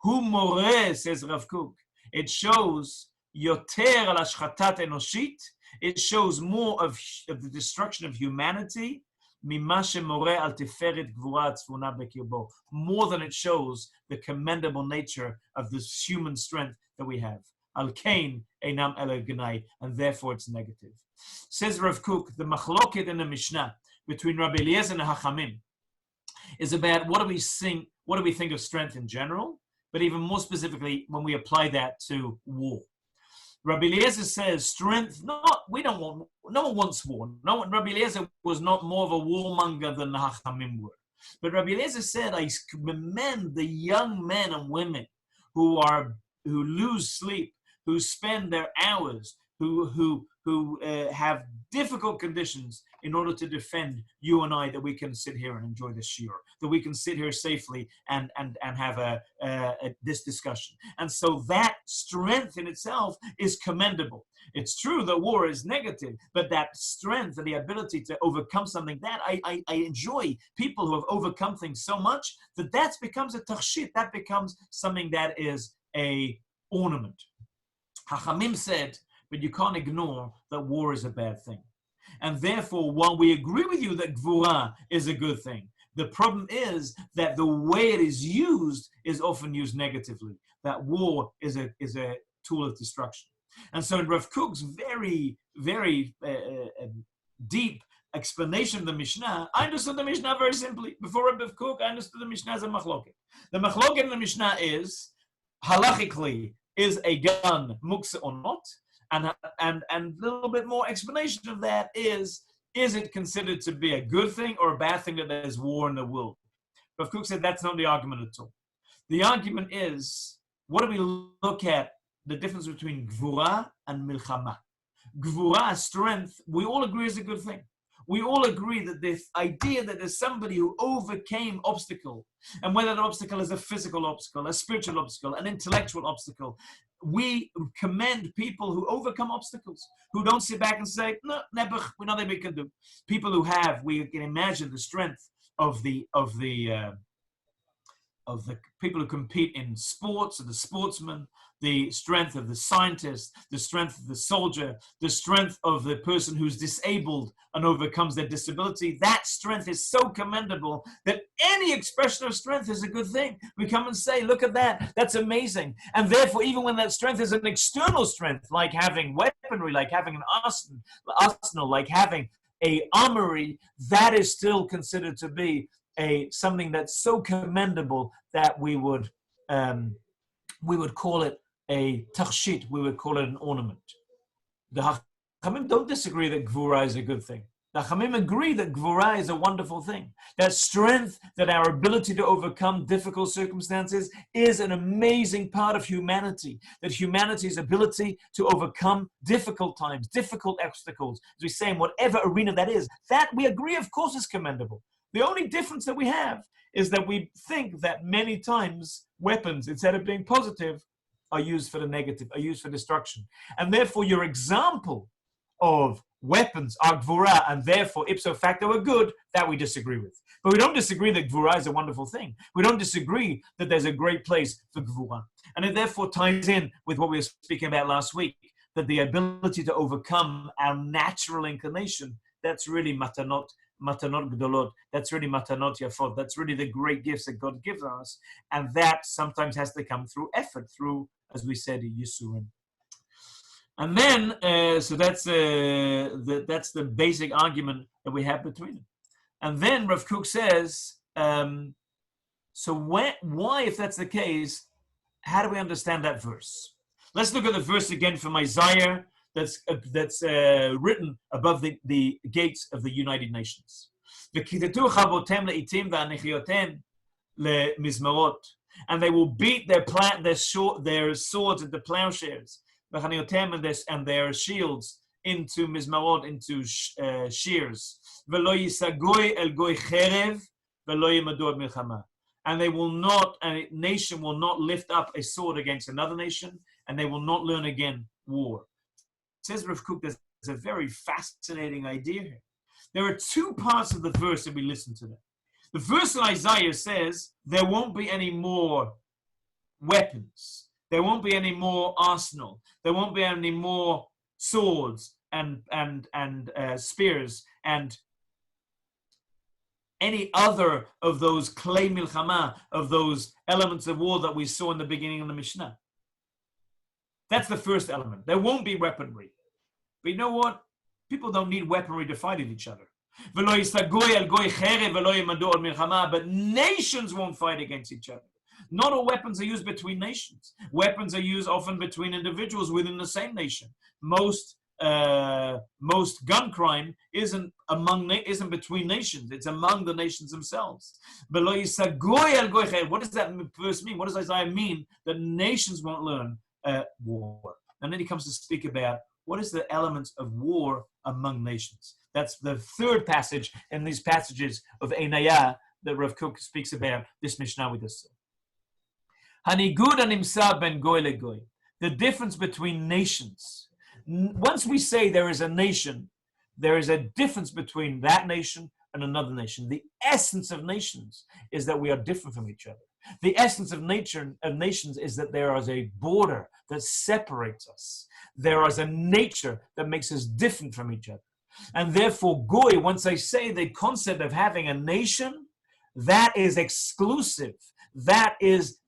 Hu moreh, says Rav Kook, it shows yoter al ashchatat enoshit, it shows more of the destruction of humanity, mima shemoreh al tiferet gvura tzvuna bekirbo, more than it shows the commendable nature of this human strength that we have. Al kain einam ele gnai, and therefore it's negative. Says Rav Kook, the machloket in the Mishnah between Rabbi Eliezer and Hachamim is about what do we think of strength in general, but even more specifically when we apply that to war. Rabbi Eliezer says strength, no one wants war. Rabbi Eliezer was not more of a warmonger than the Hachamim were. But Rabbi Eliezer said, I commend the young men and women who lose sleep, who spend their hours, who have difficult conditions in order to defend you and I, that we can sit here and enjoy this shiur, that we can sit here safely and have this discussion. And so that strength in itself is commendable. It's true that war is negative, but that strength and the ability to overcome something, that I enjoy people who have overcome things so much that becomes a tachshit, that becomes something that is a ornament. Hachamim said, but you can't ignore that war is a bad thing. And therefore, while we agree with you that gvura is a good thing, the problem is that the way it is used is often used negatively, that war is a tool of destruction. And so in Rav Kook's very, very deep explanation of the Mishnah, I understood the Mishnah very simply. Before Rav Kook, I understood the Mishnah as a machloket. The machloket in the Mishnah is, halachically, is a gun muksa or not? And a little bit more explanation of that is it considered to be a good thing or a bad thing that there's war in the world? Rav Kook said that's not the argument at all. The argument is, what do we look at? The difference between gvura and milchama. Gvura, strength, we all agree is a good thing. We all agree that this idea that there's somebody who overcame obstacle, and whether the obstacle is a physical obstacle, a spiritual obstacle, an intellectual obstacle, we commend people who overcome obstacles, who don't sit back and say, no, never, we're not able to do. People who have, we can imagine the strength of the people who compete in sports, and the sportsmen, the strength of the scientist, the strength of the soldier, the strength of the person who's disabled and overcomes their disability. That strength is so commendable that any expression of strength is a good thing. We come and say, look at that, that's amazing. And therefore, even when that strength is an external strength, like having weaponry, like having an arsenal, like having a armory, that is still considered to be something that's so commendable that we would call it a tachshit, we would call it an ornament. The Chachamim don't disagree that Gvura is a good thing. The Chachamim agree that Gvura is a wonderful thing. That strength, that our ability to overcome difficult circumstances is an amazing part of humanity. That humanity's ability to overcome difficult times, difficult obstacles, as we say, in whatever arena that is, that we agree, of course, is commendable. The only difference that we have is that we think that many times weapons, instead of being positive, are used for the negative, are used for destruction. And therefore, your example of weapons are Gvura, and therefore, ipso facto, are good, that we disagree with. But we don't disagree that Gvura is a wonderful thing. We don't disagree that there's a great place for Gvura. And it therefore ties in with what we were speaking about last week, that the ability to overcome our natural inclination, that's really matanot gdolot, that's really matanot yafot, that's really the great gifts that God gives us, and that sometimes has to come through effort, through, as we said, yisurim. And then, so that's the basic argument that we have between them. And then Rav Kook says, so why, if that's the case, how do we understand that verse? Let's look at the verse again from Isaiah, that's written above the gates of the United Nations. And they will beat their swords into plowshares, and their shields into mizmarot, into shears. And they will not, a nation will not lift up a sword against another nation, and they will not learn again war. Says Rav Kook, there's a very fascinating idea here. There are two parts of the verse that we listen to. The verse in Isaiah says there won't be any more weapons. There won't be any more arsenal. There won't be any more swords and spears and any other of those klei milchama, of those elements of war that we saw in the beginning of the Mishnah. That's the first element. There won't be weaponry. But you know what? People don't need weaponry to fight each other. But nations won't fight against each other. Not all weapons are used between nations. Weapons are used often between individuals within the same nation. Most gun crime isn't between nations. It's among the nations themselves. What does that verse mean? What does Isaiah mean that nations won't learn war? And then he comes to speak about what is the elements of war among nations. That's the third passage in these passages of Einayah that Rav Kook speaks about this Mishnah with us. Hanigud animsa ben goy legoy. The difference between nations. Once we say there is a nation, there is a difference between that nation and another nation. The essence of nations is that we are different from each other. The essence of nations is that there is a border that separates us. There is a nature that makes us different from each other. And therefore, goy, once I say the concept of having a nation, that is exclusive. that is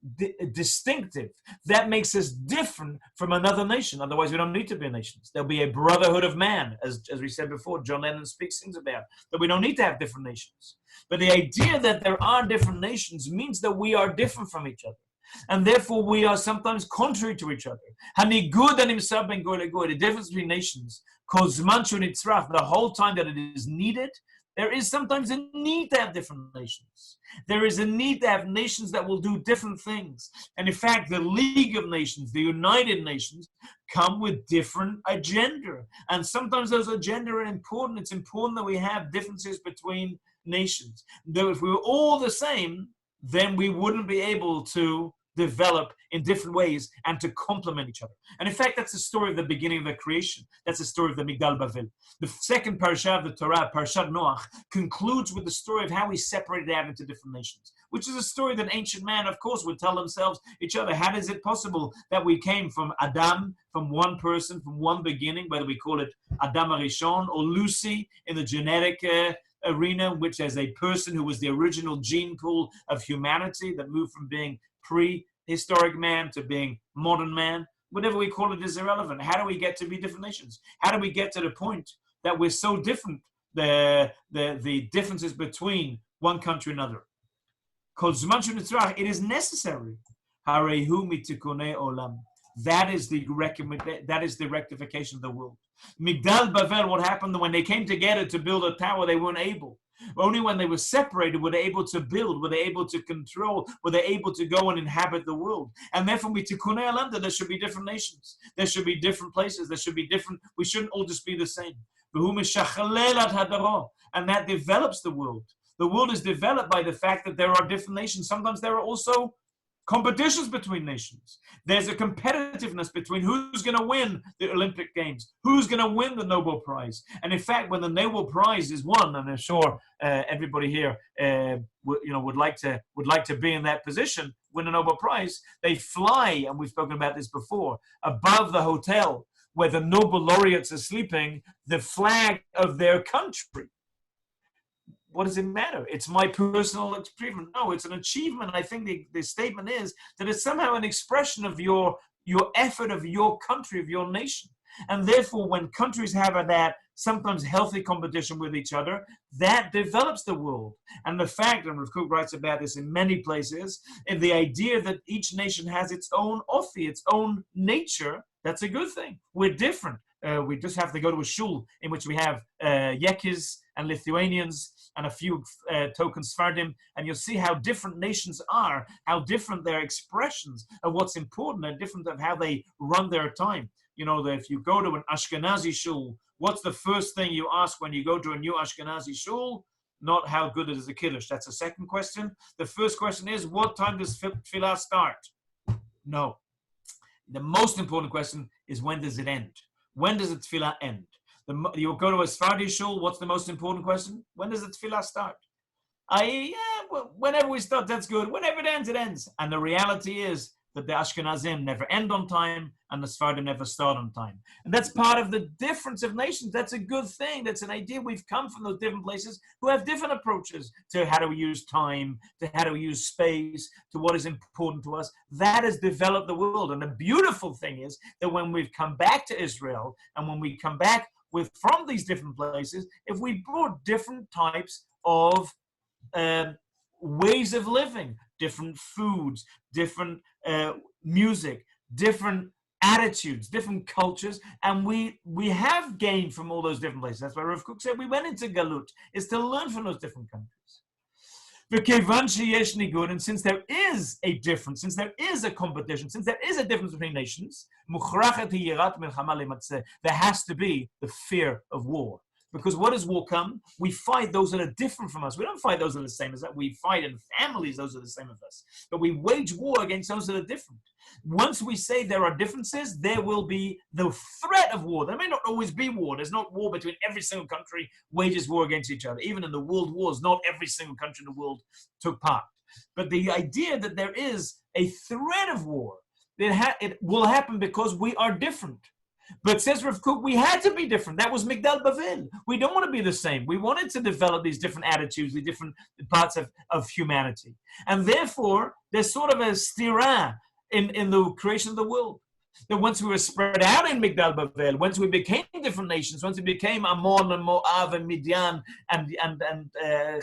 distinctive. That makes us different from another nation. Otherwise, we don't need to be nations. There'll be a brotherhood of man, as we said before. John Lennon speaks things about that. We don't need to have different nations. But the idea that there are different nations means that we are different from each other. And therefore, we are sometimes contrary to each other. The difference between nations, the whole time that it is needed, there is sometimes a need to have different nations. There is a need to have nations that will do different things. And in fact, the League of Nations, the United Nations, come with different agenda. And sometimes those agenda are important. It's important that we have differences between nations. Though if we were all the same, then we wouldn't be able to develop in different ways and to complement each other. And in fact, that's the story of the beginning of the creation. That's the story of the Migdal Bavel. The second parasha of the Torah, Parashat Noach, concludes with the story of how we separated out into different nations, which is a story that ancient man, of course, would tell themselves, each other, how is it possible that we came from Adam, from one person, from one beginning, whether we call it Adam Arishon or Lucy in the genetic arena, which as a person who was the original gene pool of humanity that moved from being prehistoric man to being modern man, whatever we call it is irrelevant. How do we get to be different nations? How do we get to the point that we're so different, the differences between one country and another? It is necessary. That is the rectification of the world. Migdal Bavel, what happened when they came together to build a tower, they weren't able. Only when they were separated were they able to build, were they able to control, were they able to go and inhabit the world. And therefore, Tikunei Olam, there should be different nations. There should be different places. There should be different, we shouldn't all just be the same. And that develops the world. The world is developed by the fact that there are different nations. Sometimes there are also competitions between nations. There's a competitiveness between who's going to win the Olympic Games, who's going to win the Nobel Prize. And in fact, when the Nobel Prize is won, and I'm sure everybody here would like to be in that position, win a Nobel Prize, they fly, and we've spoken about this before, above the hotel where the Nobel laureates are sleeping, the flag of their country. What does it matter? It's my personal achievement. No, it's an achievement. I think the statement is that it's somehow an expression of your effort, of your country, of your nation. And therefore, when countries have that sometimes healthy competition with each other, that develops the world. And the fact, and Rav Kook writes about this in many places, and the idea that each nation has its own ophi, its own nature, that's a good thing. We're different. We just have to go to a shul in which we have Yekis and Lithuanians and a few token Sfardim, and you'll see how different nations are, how different their expressions of what's important and different of how they run their time. You know, that if you go to an Ashkenazi shul, what's the first thing you ask when you go to a new Ashkenazi shul? Not how good is the Kiddush. That's the second question. The first question is, what time does Tefillah start? No. The most important question is, when does it end? When does the Tefillah end? You go to a Sephardi shul, what's the most important question? When does the Tefillah start? Whenever we start, that's good. Whenever it ends, it ends. And the reality is that the Ashkenazim never end on time and the Sephardim never start on time. And that's part of the difference of nations. That's a good thing. That's an idea. We've come from those different places who have different approaches to how do we use time, to how do we use space, to what is important to us. That has developed the world. And the beautiful thing is that when we've come back to Israel and when we come back from these different places, if we brought different types of ways of living, different foods, different music, different attitudes, different cultures, and we have gained from all those different places. That's why Rav Kook said we went into Galut, is to learn from those different countries. And since there is a difference, since there is a competition, since there is a difference between nations, there has to be the fear of war. Because what does war come? We fight those that are different from us. We don't fight those that are the same as us. We fight in families, those are the same as us. But we wage war against those that are different. Once we say there are differences, there will be the threat of war. There may not always be war. There's not war between every single country wages war against each other. Even in the world wars, not every single country in the world took part. But the idea that there is a threat of war, it will happen because we are different. But says Rav Kook, we had to be different. That was Migdal Bavel. We don't want to be the same. We wanted to develop these different attitudes, the different parts of humanity. And therefore, there's sort of a stira in the creation of the world. That once we were spread out in Migdal Bavel, once we became different nations, once we became Ammon and Moab and Midian and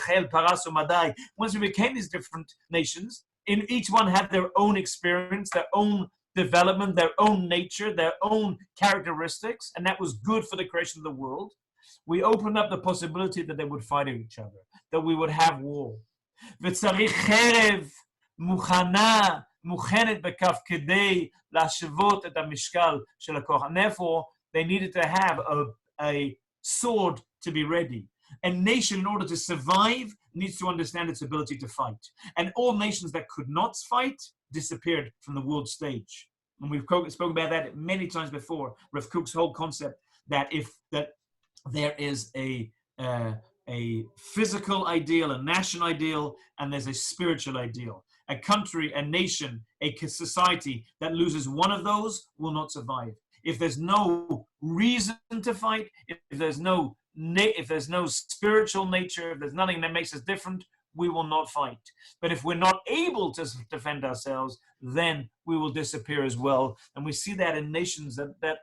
Chel, Paras, and Madai, once we became these different nations, in each one had their own experience, their own development, their own nature, their own characteristics, and that was good for the creation of the world. We opened up the possibility that they would fight each other, that we would have war. וצריך חרב מוכנה, מוכנת בכף כדי להשוות את המשקל של הכוח. And therefore, they needed to have a sword to be ready. A nation, in order to survive, needs to understand its ability to fight. And all nations that could not fight disappeared from the world stage. And we've spoken about that many times before. Rav Kook's whole concept that there is a physical ideal, a national ideal, and there's a spiritual ideal. A country, a nation, a society that loses one of those will not survive. If there's no reason to fight, if there's no spiritual nature, if there's nothing that makes us different, we will not fight. But if we're not able to defend ourselves, then we will disappear as well. And we see that in nations that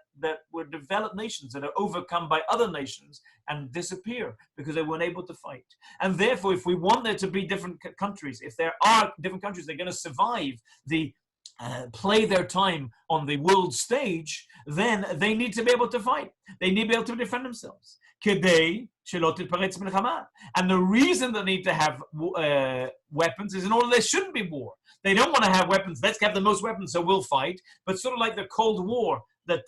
were developed nations that are overcome by other nations and disappear because they weren't able to fight. And therefore, if we want there to be different countries, if there are different countries that are going to survive play their time on the world stage, then they need to be able to fight. They need to be able to defend themselves. And the reason they need to have weapons is in order there shouldn't be war. They don't want to have weapons. Let's have the most weapons, so we'll fight. But sort of like the Cold War that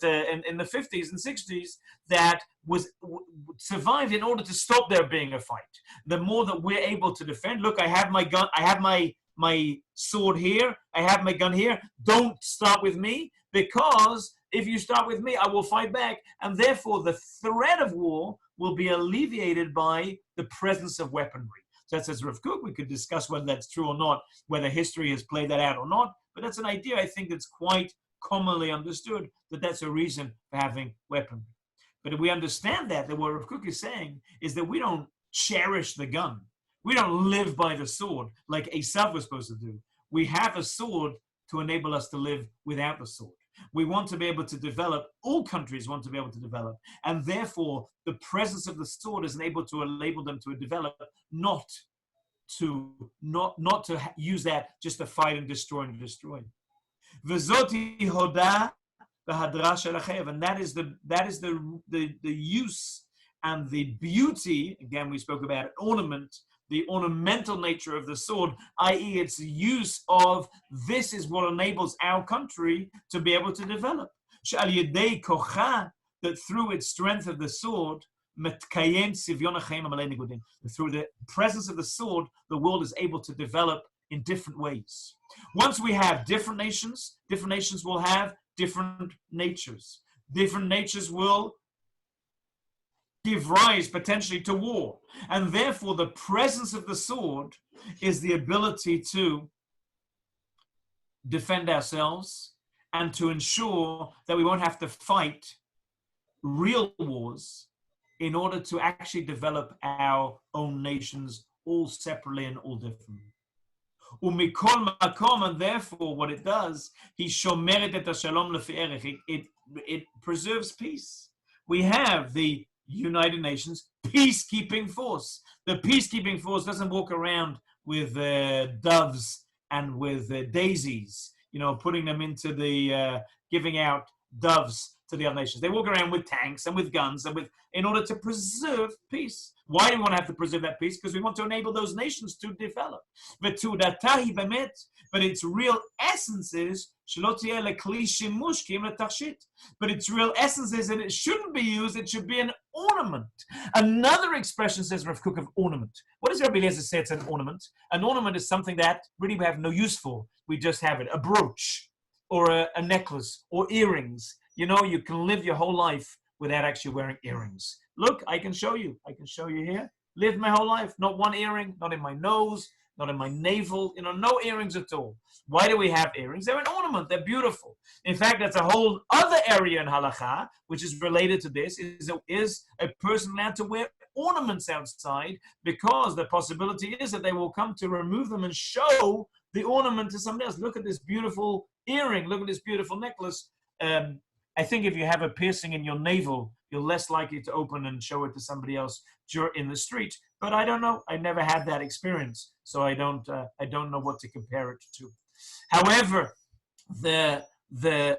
in the 50s and 60s that was survived in order to stop there being a fight. The more that we're able to defend, look, I have my gun, I have my sword here, I have my gun here, don't start with me, because if you start with me, I will fight back, and therefore the threat of war will be alleviated by the presence of weaponry. So that says Rav Kook. We could discuss whether that's true or not, whether history has played that out or not, but that's an idea I think that's quite commonly understood, that that's a reason for having weaponry. But if we understand that what Rav Kook is saying is that we don't cherish the gun. We don't live by the sword like Esav was supposed to do. We have a sword to enable us to live without the sword. We want to be able to develop, all countries want to be able to develop, and therefore the presence of the sword is able to enable them to develop, not to use that just to fight and destroy and destroy. V'zoti hoda v'hadra shel, and that is the use and the beauty. Again, we spoke about ornament, the ornamental nature of the sword, i.e. its use of this is what enables our country to be able to develop. That through its strength of the sword, through the presence of the sword, the world is able to develop in different ways. Once we have different nations will have different natures. Different natures will give rise potentially to war. And therefore the presence of the sword is the ability to defend ourselves and to ensure that we won't have to fight real wars in order to actually develop our own nations all separately and all differently. And therefore what it does, it preserves peace. We have the United Nations peacekeeping force. The peacekeeping force doesn't walk around with doves and with daisies, putting them into the giving out doves to the other nations. They walk around with tanks and with guns and in order to preserve peace. Why do we want to have to preserve that peace? Because we want to enable those nations to develop. But its real essence is, but its real essence is that it shouldn't be used, it should be an ornament. Another expression, says Rav Kook, of ornament. What does Rabbi Eliezer say it's an ornament? An ornament is something that really we have no use for. We just have it. A brooch or a necklace or earrings. You can live your whole life without actually wearing earrings. Look, I can show you. I can show you here. Lived my whole life, not one earring, not in my nose, not in my navel, no earrings at all. Why do we have earrings? They're an ornament, they're beautiful. In fact, that's a whole other area in halakha, which is related to this, is a person allowed to wear ornaments outside, because the possibility is that they will come to remove them and show the ornament to somebody else. Look at this beautiful earring, look at this beautiful necklace. I think if you have a piercing in your navel, you're less likely to open and show it to somebody else in the street. But I don't know. I never had that experience, so I don't know what to compare it to. However, the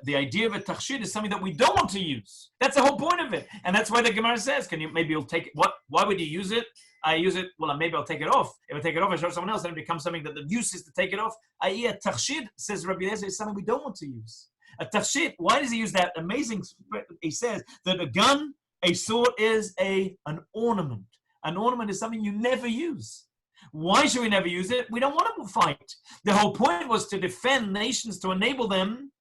idea of a tachshit is something that we don't want to use. That's the whole point of it, and that's why the Gemara says, maybe you'll take it. Why would you use it? I use it. Well, maybe I'll take it off. If I take it off, I show someone else, then it becomes something that the use is to take it off. A tachshit, says Rabbi Eliezer, is something we don't want to use. A tachshit, why does he use that amazing? He says that a gun, a sword is an ornament. An ornament is something you never use. Why should we never use it? We don't want to fight. The whole point was to defend nations, to enable them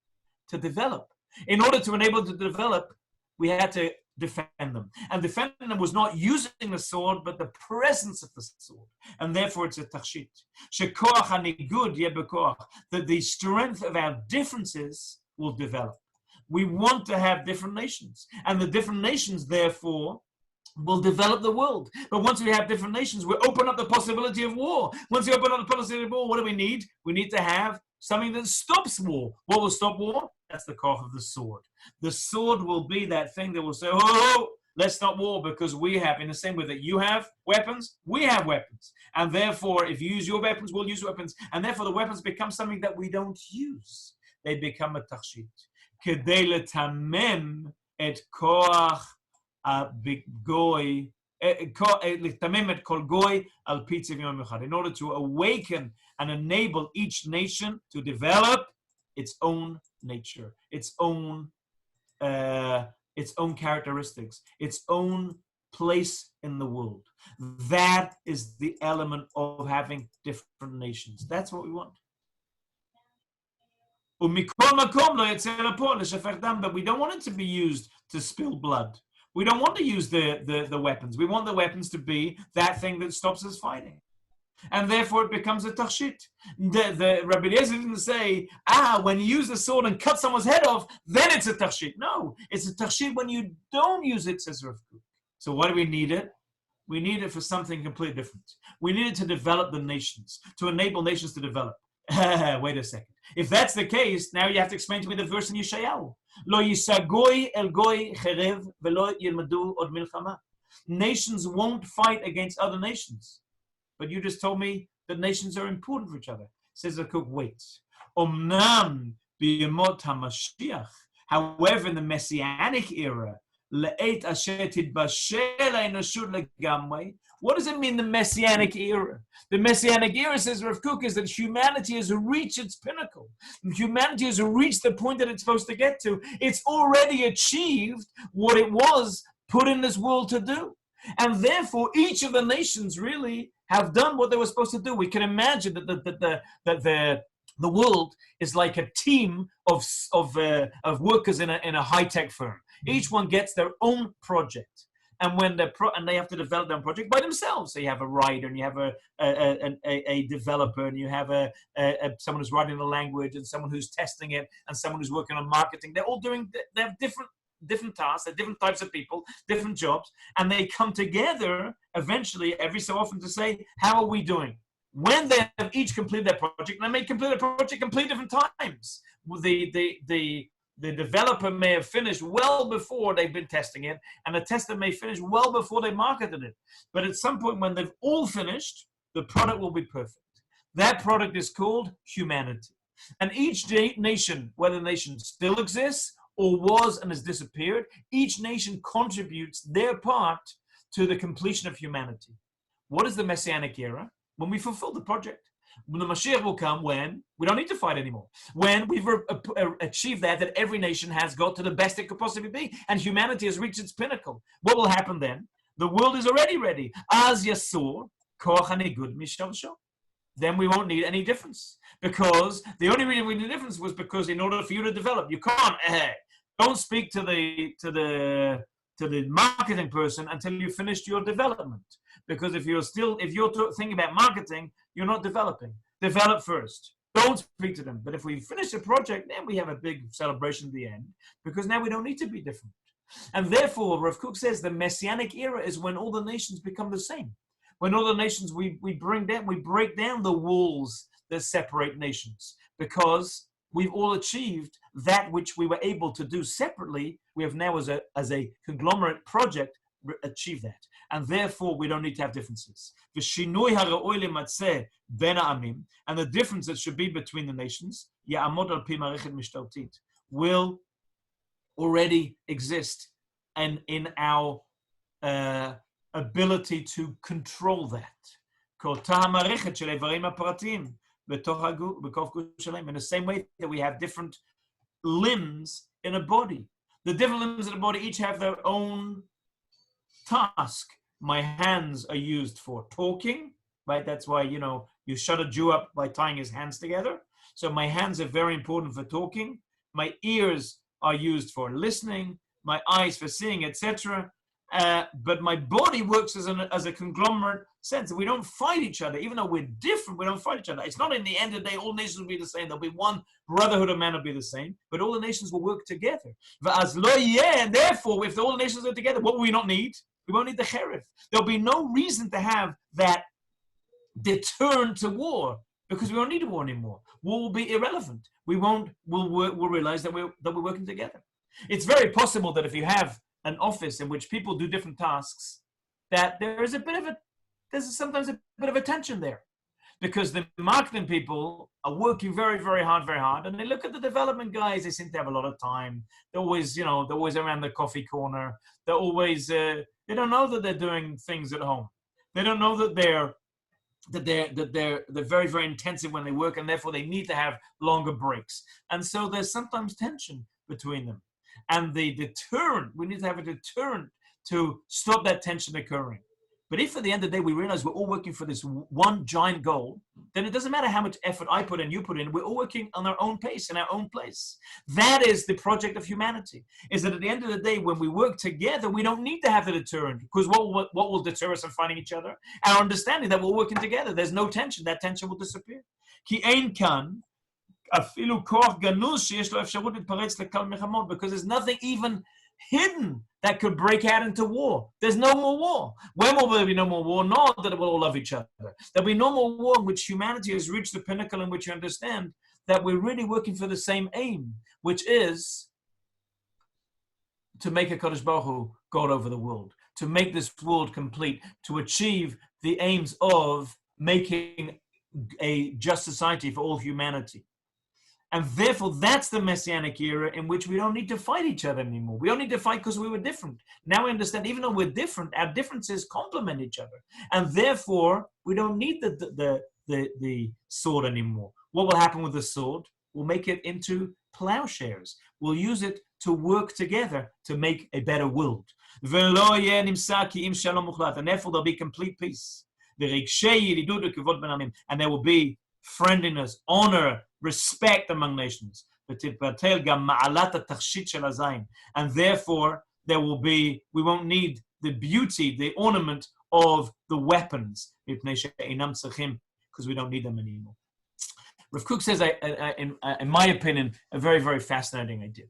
to develop. In order to enable them to develop, we had to defend them. And defending them was not using the sword, but the presence of the sword. And therefore it's a tachshit. Shekoach hanigud yebekoach. That the strength of our differences will develop. We want to have different nations, and the different nations therefore will develop the world. But once we have different nations, we open up the possibility of war. Once we open up the possibility of war, what do we need? We need to have something that stops war. What will stop war? That's the koch of the sword. The sword will be that thing that will say, oh, let's stop war, because we have, in the same way that you have weapons, we have weapons. And therefore, if you use your weapons, we'll use weapons. And therefore, the weapons become something that we don't use. They become a tachshit. Kedei letamem et koach goy, letamem et kol goy al pi tzivim yom echad. In order to awaken and enable each nation to develop its own nature, its own characteristics, its own place in the world. That is the element of having different nations. That's what we want. But we don't want it to be used to spill blood. We don't want to use the weapons. We want the weapons to be that thing that stops us fighting. And therefore it becomes a tachshit. The Rabbi Eliezer didn't say, when you use the sword and cut someone's head off, then it's a tachshit. No, it's a tachshit when you don't use it, says Rav Kook. So why do we need it? We need it for something completely different. We need it to develop the nations, to enable nations to develop. Wait a second. If that's the case, now you have to explain to me the verse in Yeshayahu. Lo yisagoy el goy cherev velo yilmadu od milchama. Nations won't fight against other nations. But you just told me that nations are important for each other. Says the Kook, wait. Omnam b'yemot hamashiach. However, in the Messianic era, le'et asher tidbashel ha'enoshut legamrei. What does it mean, the Messianic era? The Messianic era, says Rav Kook, is that humanity has reached its pinnacle. Humanity has reached the point that it's supposed to get to. It's already achieved what it was put in this world to do. And therefore, each of the nations really have done what they were supposed to do. We can imagine that the world is like a team of workers in a high-tech firm. Each one gets their own project. And when they have to develop their own project by themselves. So you have a writer, and you have a developer, and you have someone who's writing the language, and someone who's testing it, and someone who's working on marketing. They're all they have different tasks, they're different types of people, different jobs, and they come together eventually every so often to say, how are we doing? When they have each completed their project, and they may complete a project complete different times. The developer may have finished well before they've been testing it, and the tester may finish well before they marketed it. But at some point when they've all finished, the product will be perfect. That product is called humanity. And each nation, whether the nation still exists or was and has disappeared, each nation contributes their part to the completion of humanity. What is the Messianic era? When we fulfill the project. When the Mashiach will come, when we don't need to fight anymore. When we've achieved that every nation has got to the best it could possibly be, and humanity has reached its pinnacle. What will happen then? The world is already ready. Az yasur koach hanigud misharsho. Then we won't need any difference. Because the only reason we need a difference was because in order for you to develop, you can't. Don't speak to to the marketing person until you finished your development. Because if you're thinking about marketing, you're not developing. Develop first. Don't speak to them. But if we finish the project, then we have a big celebration at the end, because now we don't need to be different. And therefore, Rav Kook says the Messianic era is when all the nations become the same. When all the nations, we break down the walls that separate nations, because we've all achieved that which we were able to do separately. We have now, as a conglomerate project, achieved that. And therefore, we don't need to have differences. And the difference that should be between the nations will already exist, and in our ability to control that. In the same way that we have different limbs in a body. The different limbs in the body each have their own task. My hands are used for talking, right? That's why, you shut a Jew up by tying his hands together. So my hands are very important for talking. My ears are used for listening, my eyes for seeing, etc. But my body works as a conglomerate sense. We don't fight each other. Even though we're different, we don't fight each other. It's not in the end of the day, all nations will be the same. There'll be one brotherhood of man will be the same, but all the nations will work together. And therefore, if all the nations are together, what will we not need? We won't need the cherif. There'll be no reason to have that deterrent to war, because we won't need a war anymore. War will be irrelevant. We'll realize that we're working together. It's very possible that if you have an office in which people do different tasks, that there's sometimes a bit of a tension there, because the marketing people are working very, very hard, and they look at the development guys. They seem to have a lot of time. They're always around the coffee corner. They're always they don't know that they're doing things at home. They don't know that they're very, very intensive when they work, and therefore they need to have longer breaks. And so there's sometimes tension between them. And we need to have a deterrent to stop that tension occurring. But if at the end of the day we realize we're all working for this one giant goal, then it doesn't matter how much effort I put in, you put in, we're all working on our own pace, in our own place. That is the project of humanity, is that at the end of the day, when we work together, we don't need to have the deterrent, because what will deter us from fighting each other? Our understanding that we're working together. There's no tension. That tension will disappear. Ki ein kan afilu koach ganuz sheyesh lo efsharut להתפרץ לקהל מלחמות, because there's nothing even hidden that could break out into war. There's no more war. When will there be no more war? Not that we'll all love each other. There'll be no more war in which humanity has reached the pinnacle in which you understand that we're really working for the same aim, which is to make a Kadosh Baruch Hu God over the world, to make this world complete, to achieve the aims of making a just society for all humanity. And therefore, that's the Messianic era in which we don't need to fight each other anymore. We don't need to fight because we were different. Now we understand, even though we're different, our differences complement each other. And therefore, we don't need the sword anymore. What will happen with the sword? We'll make it into plowshares. We'll use it to work together to make a better world. And therefore, there'll be complete peace. And there will be friendliness, honor, respect among nations. And therefore, we won't need the beauty, the ornament of the weapons, because we don't need them anymore. Rav Kook says, in my opinion, a very, very fascinating idea.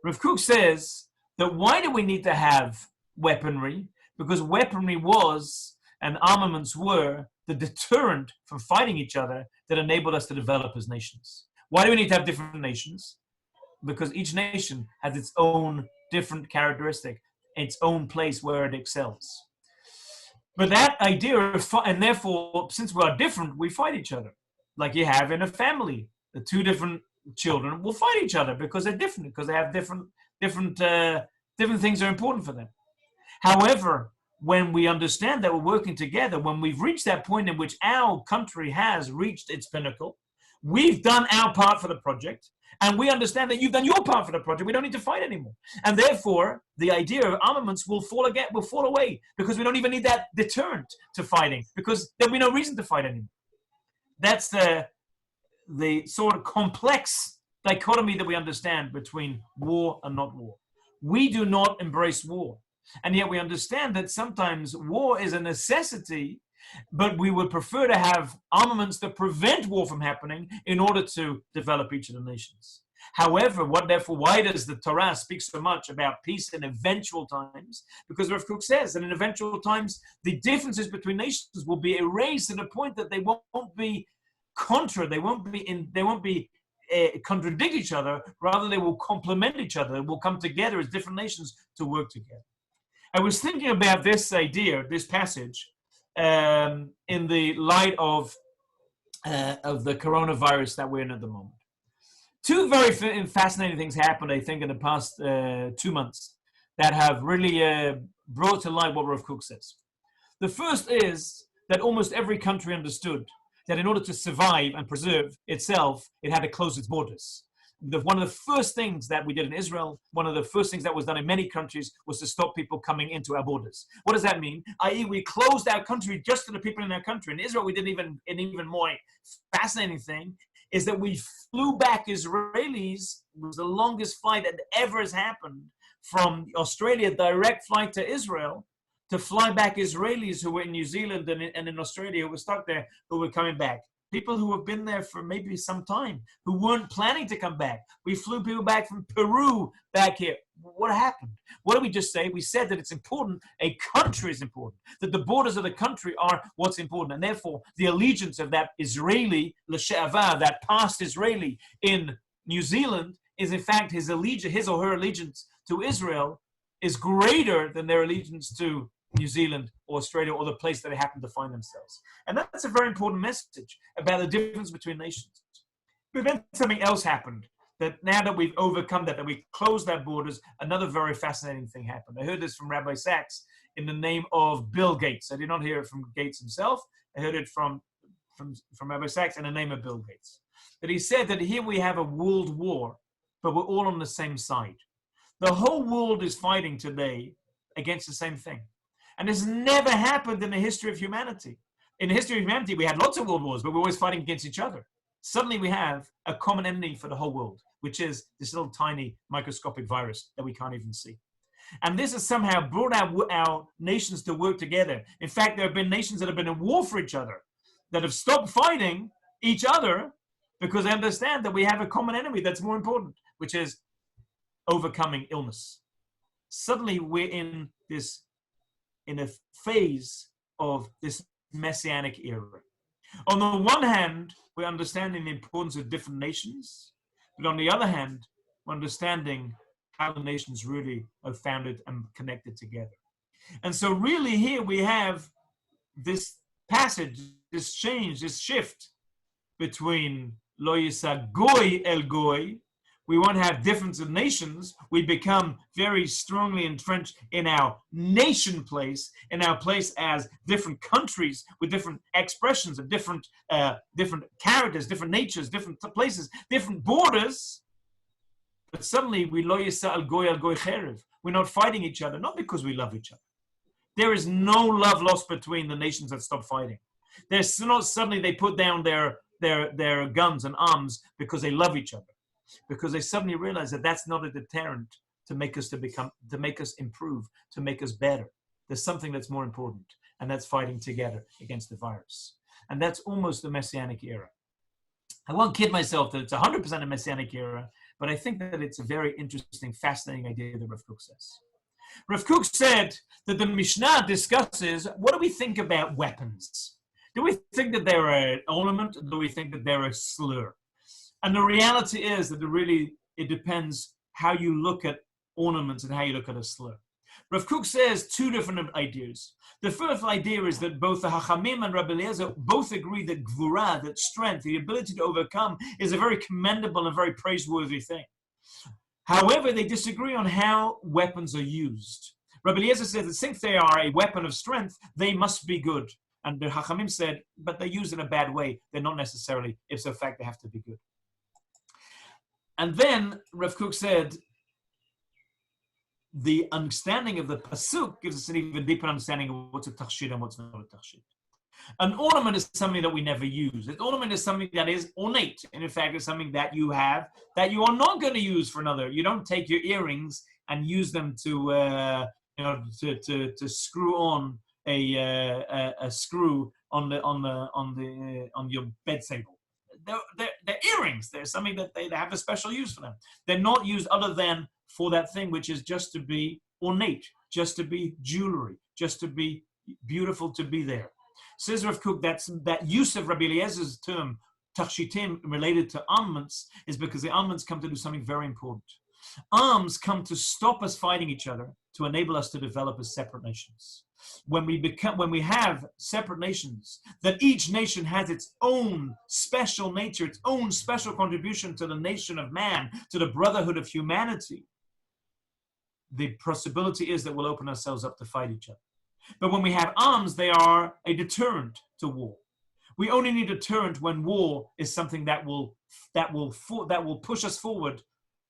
Rav Kook says that why do we need to have weaponry? Because weaponry was, and armaments were, the deterrent from fighting each other that enabled us to develop as nations. Why do we need to have different nations? Because each nation has its own different characteristic, its own place where it excels. But that idea of, and therefore, since we are different, we fight each other. Like you have in a family, the two different children will fight each other because they're different, because they have different things that are important for them. However, when we understand that we're working together, when we've reached that point in which our country has reached its pinnacle, we've done our part for the project, and we understand that you've done your part for the project. We don't need to fight anymore. And therefore, the idea of armaments will fall away, because we don't even need that deterrent to fighting, because there'll be no reason to fight anymore. That's the sort of complex dichotomy that we understand between war and not war. We do not embrace war. And yet we understand that sometimes war is a necessity, but we would prefer to have armaments that prevent war from happening in order to develop each of the nations. However, why does the Torah speak so much about peace in eventual times? Because Rav Kook says that in eventual times, the differences between nations will be erased to the point that they won't be contradict each other. Rather, they will complement each other. They will come together as different nations to work together. I was thinking about this idea, this passage, in the light of the coronavirus that we're in at the moment. Two very fascinating things happened, I think, in the past 2 months that have really brought to light what Rav Kook says. The first is that almost every country understood that in order to survive and preserve itself, it had to close its borders. One of the first things that we did in Israel, one of the first things that was done in many countries, was to stop people coming into our borders. What does that mean? I.e., we closed our country just to the people in our country. In Israel, we did an even more fascinating thing, is that we flew back Israelis. It was the longest flight that ever has happened from Australia, direct flight to Israel, to fly back Israelis who were in New Zealand and in Australia who were stuck there, who were coming back. People who have been there for maybe some time, who weren't planning to come back. We flew people back from Peru back here. What happened? What did we just say? We said that it's important, a country is important, that the borders of the country are what's important, and therefore the allegiance of that Israeli, l'she'avar, that past Israeli in New Zealand, is in fact his or her allegiance to Israel is greater than their allegiance to New Zealand or Australia or the place that they happen to find themselves. And that's a very important message about the difference between nations. But then something else happened, that now that we've overcome that we closed our borders, another very fascinating thing happened. I heard this from Rabbi Sachs in the name of Bill Gates. I did not hear it from Gates himself. I heard it from Rabbi Sachs in the name of Bill Gates. That he said that here we have a world war, but we're all on the same side. The whole world is fighting today against the same thing. And this never happened in the history of humanity. In the history of humanity, we had lots of world wars, but we're always fighting against each other. Suddenly we have a common enemy for the whole world, which is this little tiny microscopic virus that we can't even see. And this has somehow brought our nations to work together. In fact, there have been nations that have been in war for each other, that have stopped fighting each other because they understand that we have a common enemy that's more important, which is overcoming illness. Suddenly we're in a phase of this messianic era. On the one hand, we're understanding the importance of different nations, but on the other hand, we're understanding how the nations really are founded and connected together. And so really here we have this passage, this change, this shift between lo yisa goy el goy. We won't have difference of nations. We become very strongly entrenched in our nation place, in our place as different countries with different expressions of different characters, different natures, different places, different borders. But suddenly we lo yisa al goy cherev. We're not fighting each other, not because we love each other. There is no love lost between the nations that stop fighting. There's not suddenly they put down their guns and arms because they love each other. Because they suddenly realize that that's not a deterrent to make us improve, to make us better. There's something that's more important, and that's fighting together against the virus. And that's almost the Messianic era. I won't kid myself that it's 100% a Messianic era, but I think that it's a very interesting, fascinating idea that Rav Kook says. Rav Kook said that the Mishnah discusses, what do we think about weapons? Do we think that they're an ornament, or do we think that they're a slur? And the reality is that it depends how you look at ornaments and how you look at a slur. Rav Kook says two different ideas. The first idea is that both the Hachamim and Rabbi Eliezer both agree that gvura, that strength, the ability to overcome, is a very commendable and very praiseworthy thing. However, they disagree on how weapons are used. Rabbi Eliezer says that since they are a weapon of strength, they must be good. And the Hachamim said, but they're used in a bad way. They're not necessarily, ipso facto, they have to be good. And then Rav Kook said, the understanding of the pasuk gives us an even deeper understanding of what's a tachshit and what's not a tachshit. An ornament is something that we never use. An ornament is something that is ornate. And in fact, it's something that you have that you are not going to use for another. You don't take your earrings and use them to know, to screw on a screw on your bed table. They're earrings. They're something that they have a special use for them. They're not used other than for that thing which is just to be ornate, just to be jewelry, just to be beautiful to be there. Says Rav Kook, that use of Rabbi Eliezer's term tachshitim related to armaments is because the armaments come to do something very important. Arms come to stop us fighting each other, to enable us to develop as separate nations. When we have separate nations, that each nation has its own special nature, its own special contribution to the nation of man, to the brotherhood of humanity, the possibility is that we'll open ourselves up to fight each other. But when we have arms, they are a deterrent to war. We only need a deterrent when war is something that will push us forward,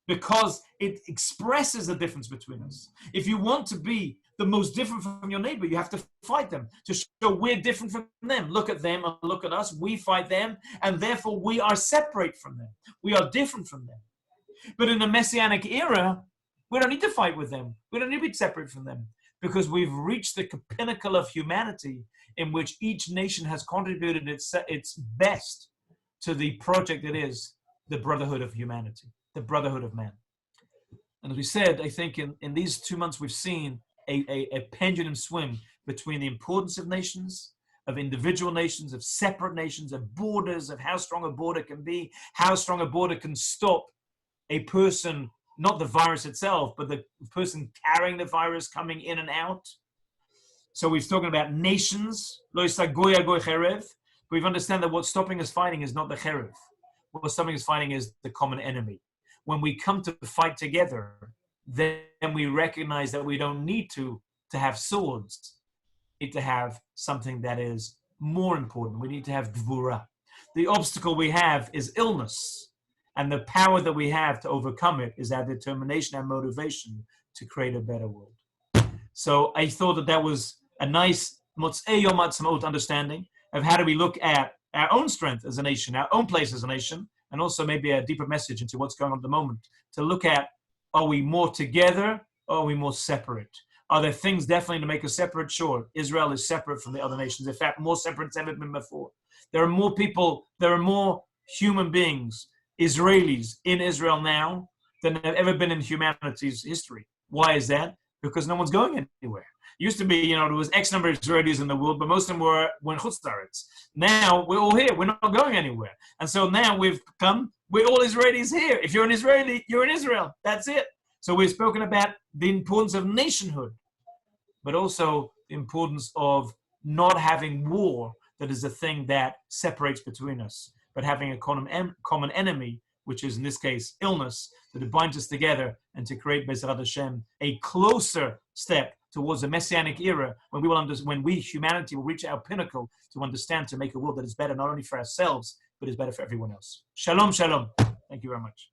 because it expresses the difference between us. If you want to be the most different from your neighbor, you have to fight them to show we're different from them. Look at them and look at us. We fight them, and therefore we are separate from them. We are different from them. But in the Messianic era, we don't need to fight with them. We don't need to be separate from them, because we've reached the pinnacle of humanity in which each nation has contributed its best to the project that is the brotherhood of humanity, the brotherhood of man. And as we said, I think in these 2 months we've seen a pendulum swing between the importance of nations, of individual nations, of separate nations, of borders, of how strong a border can be, how strong a border can stop a person, not the virus itself, but the person carrying the virus coming in and out. So we've spoken about nations, lo yisa goya goy cherev. We've understand that what's stopping us fighting is not the cherev. What's stopping us fighting is the common enemy. When we come to fight together, then we recognize that we don't need to have swords. We need to have something that is more important. We need to have gvura. The obstacle we have is illness. And the power that we have to overcome it is our determination and motivation to create a better world. So I thought that was a nice Motzei Yom Ha'atzmaut understanding of how do we look at our own strength as a nation, our own place as a nation, and also maybe a deeper message into what's going on at the moment, to look at, are we more together or are we more separate? Are there things definitely to make us separate? Sure. Israel is separate from the other nations. In fact, more separate than ever been before. There are more people, there are more human beings, Israelis in Israel now than have ever been in humanity's history. Why is that? Because no one's going anywhere. It used to be, there was X number of Israelis in the world, but most of them were in Chutz La'aretz. Now we're all here. We're not going anywhere. And so now we're all Israelis here. If you're an Israeli, you're in Israel. That's it. So we've spoken about the importance of nationhood, but also the importance of not having war that is a thing that separates between us, but having a common enemy, which is in this case illness, that binds us together and to create Be'ezrat Hashem a closer step towards a messianic era when humanity will reach our pinnacle to understand, to make a world that is better not only for ourselves but is better for everyone else. Shalom, shalom. Thank you very much.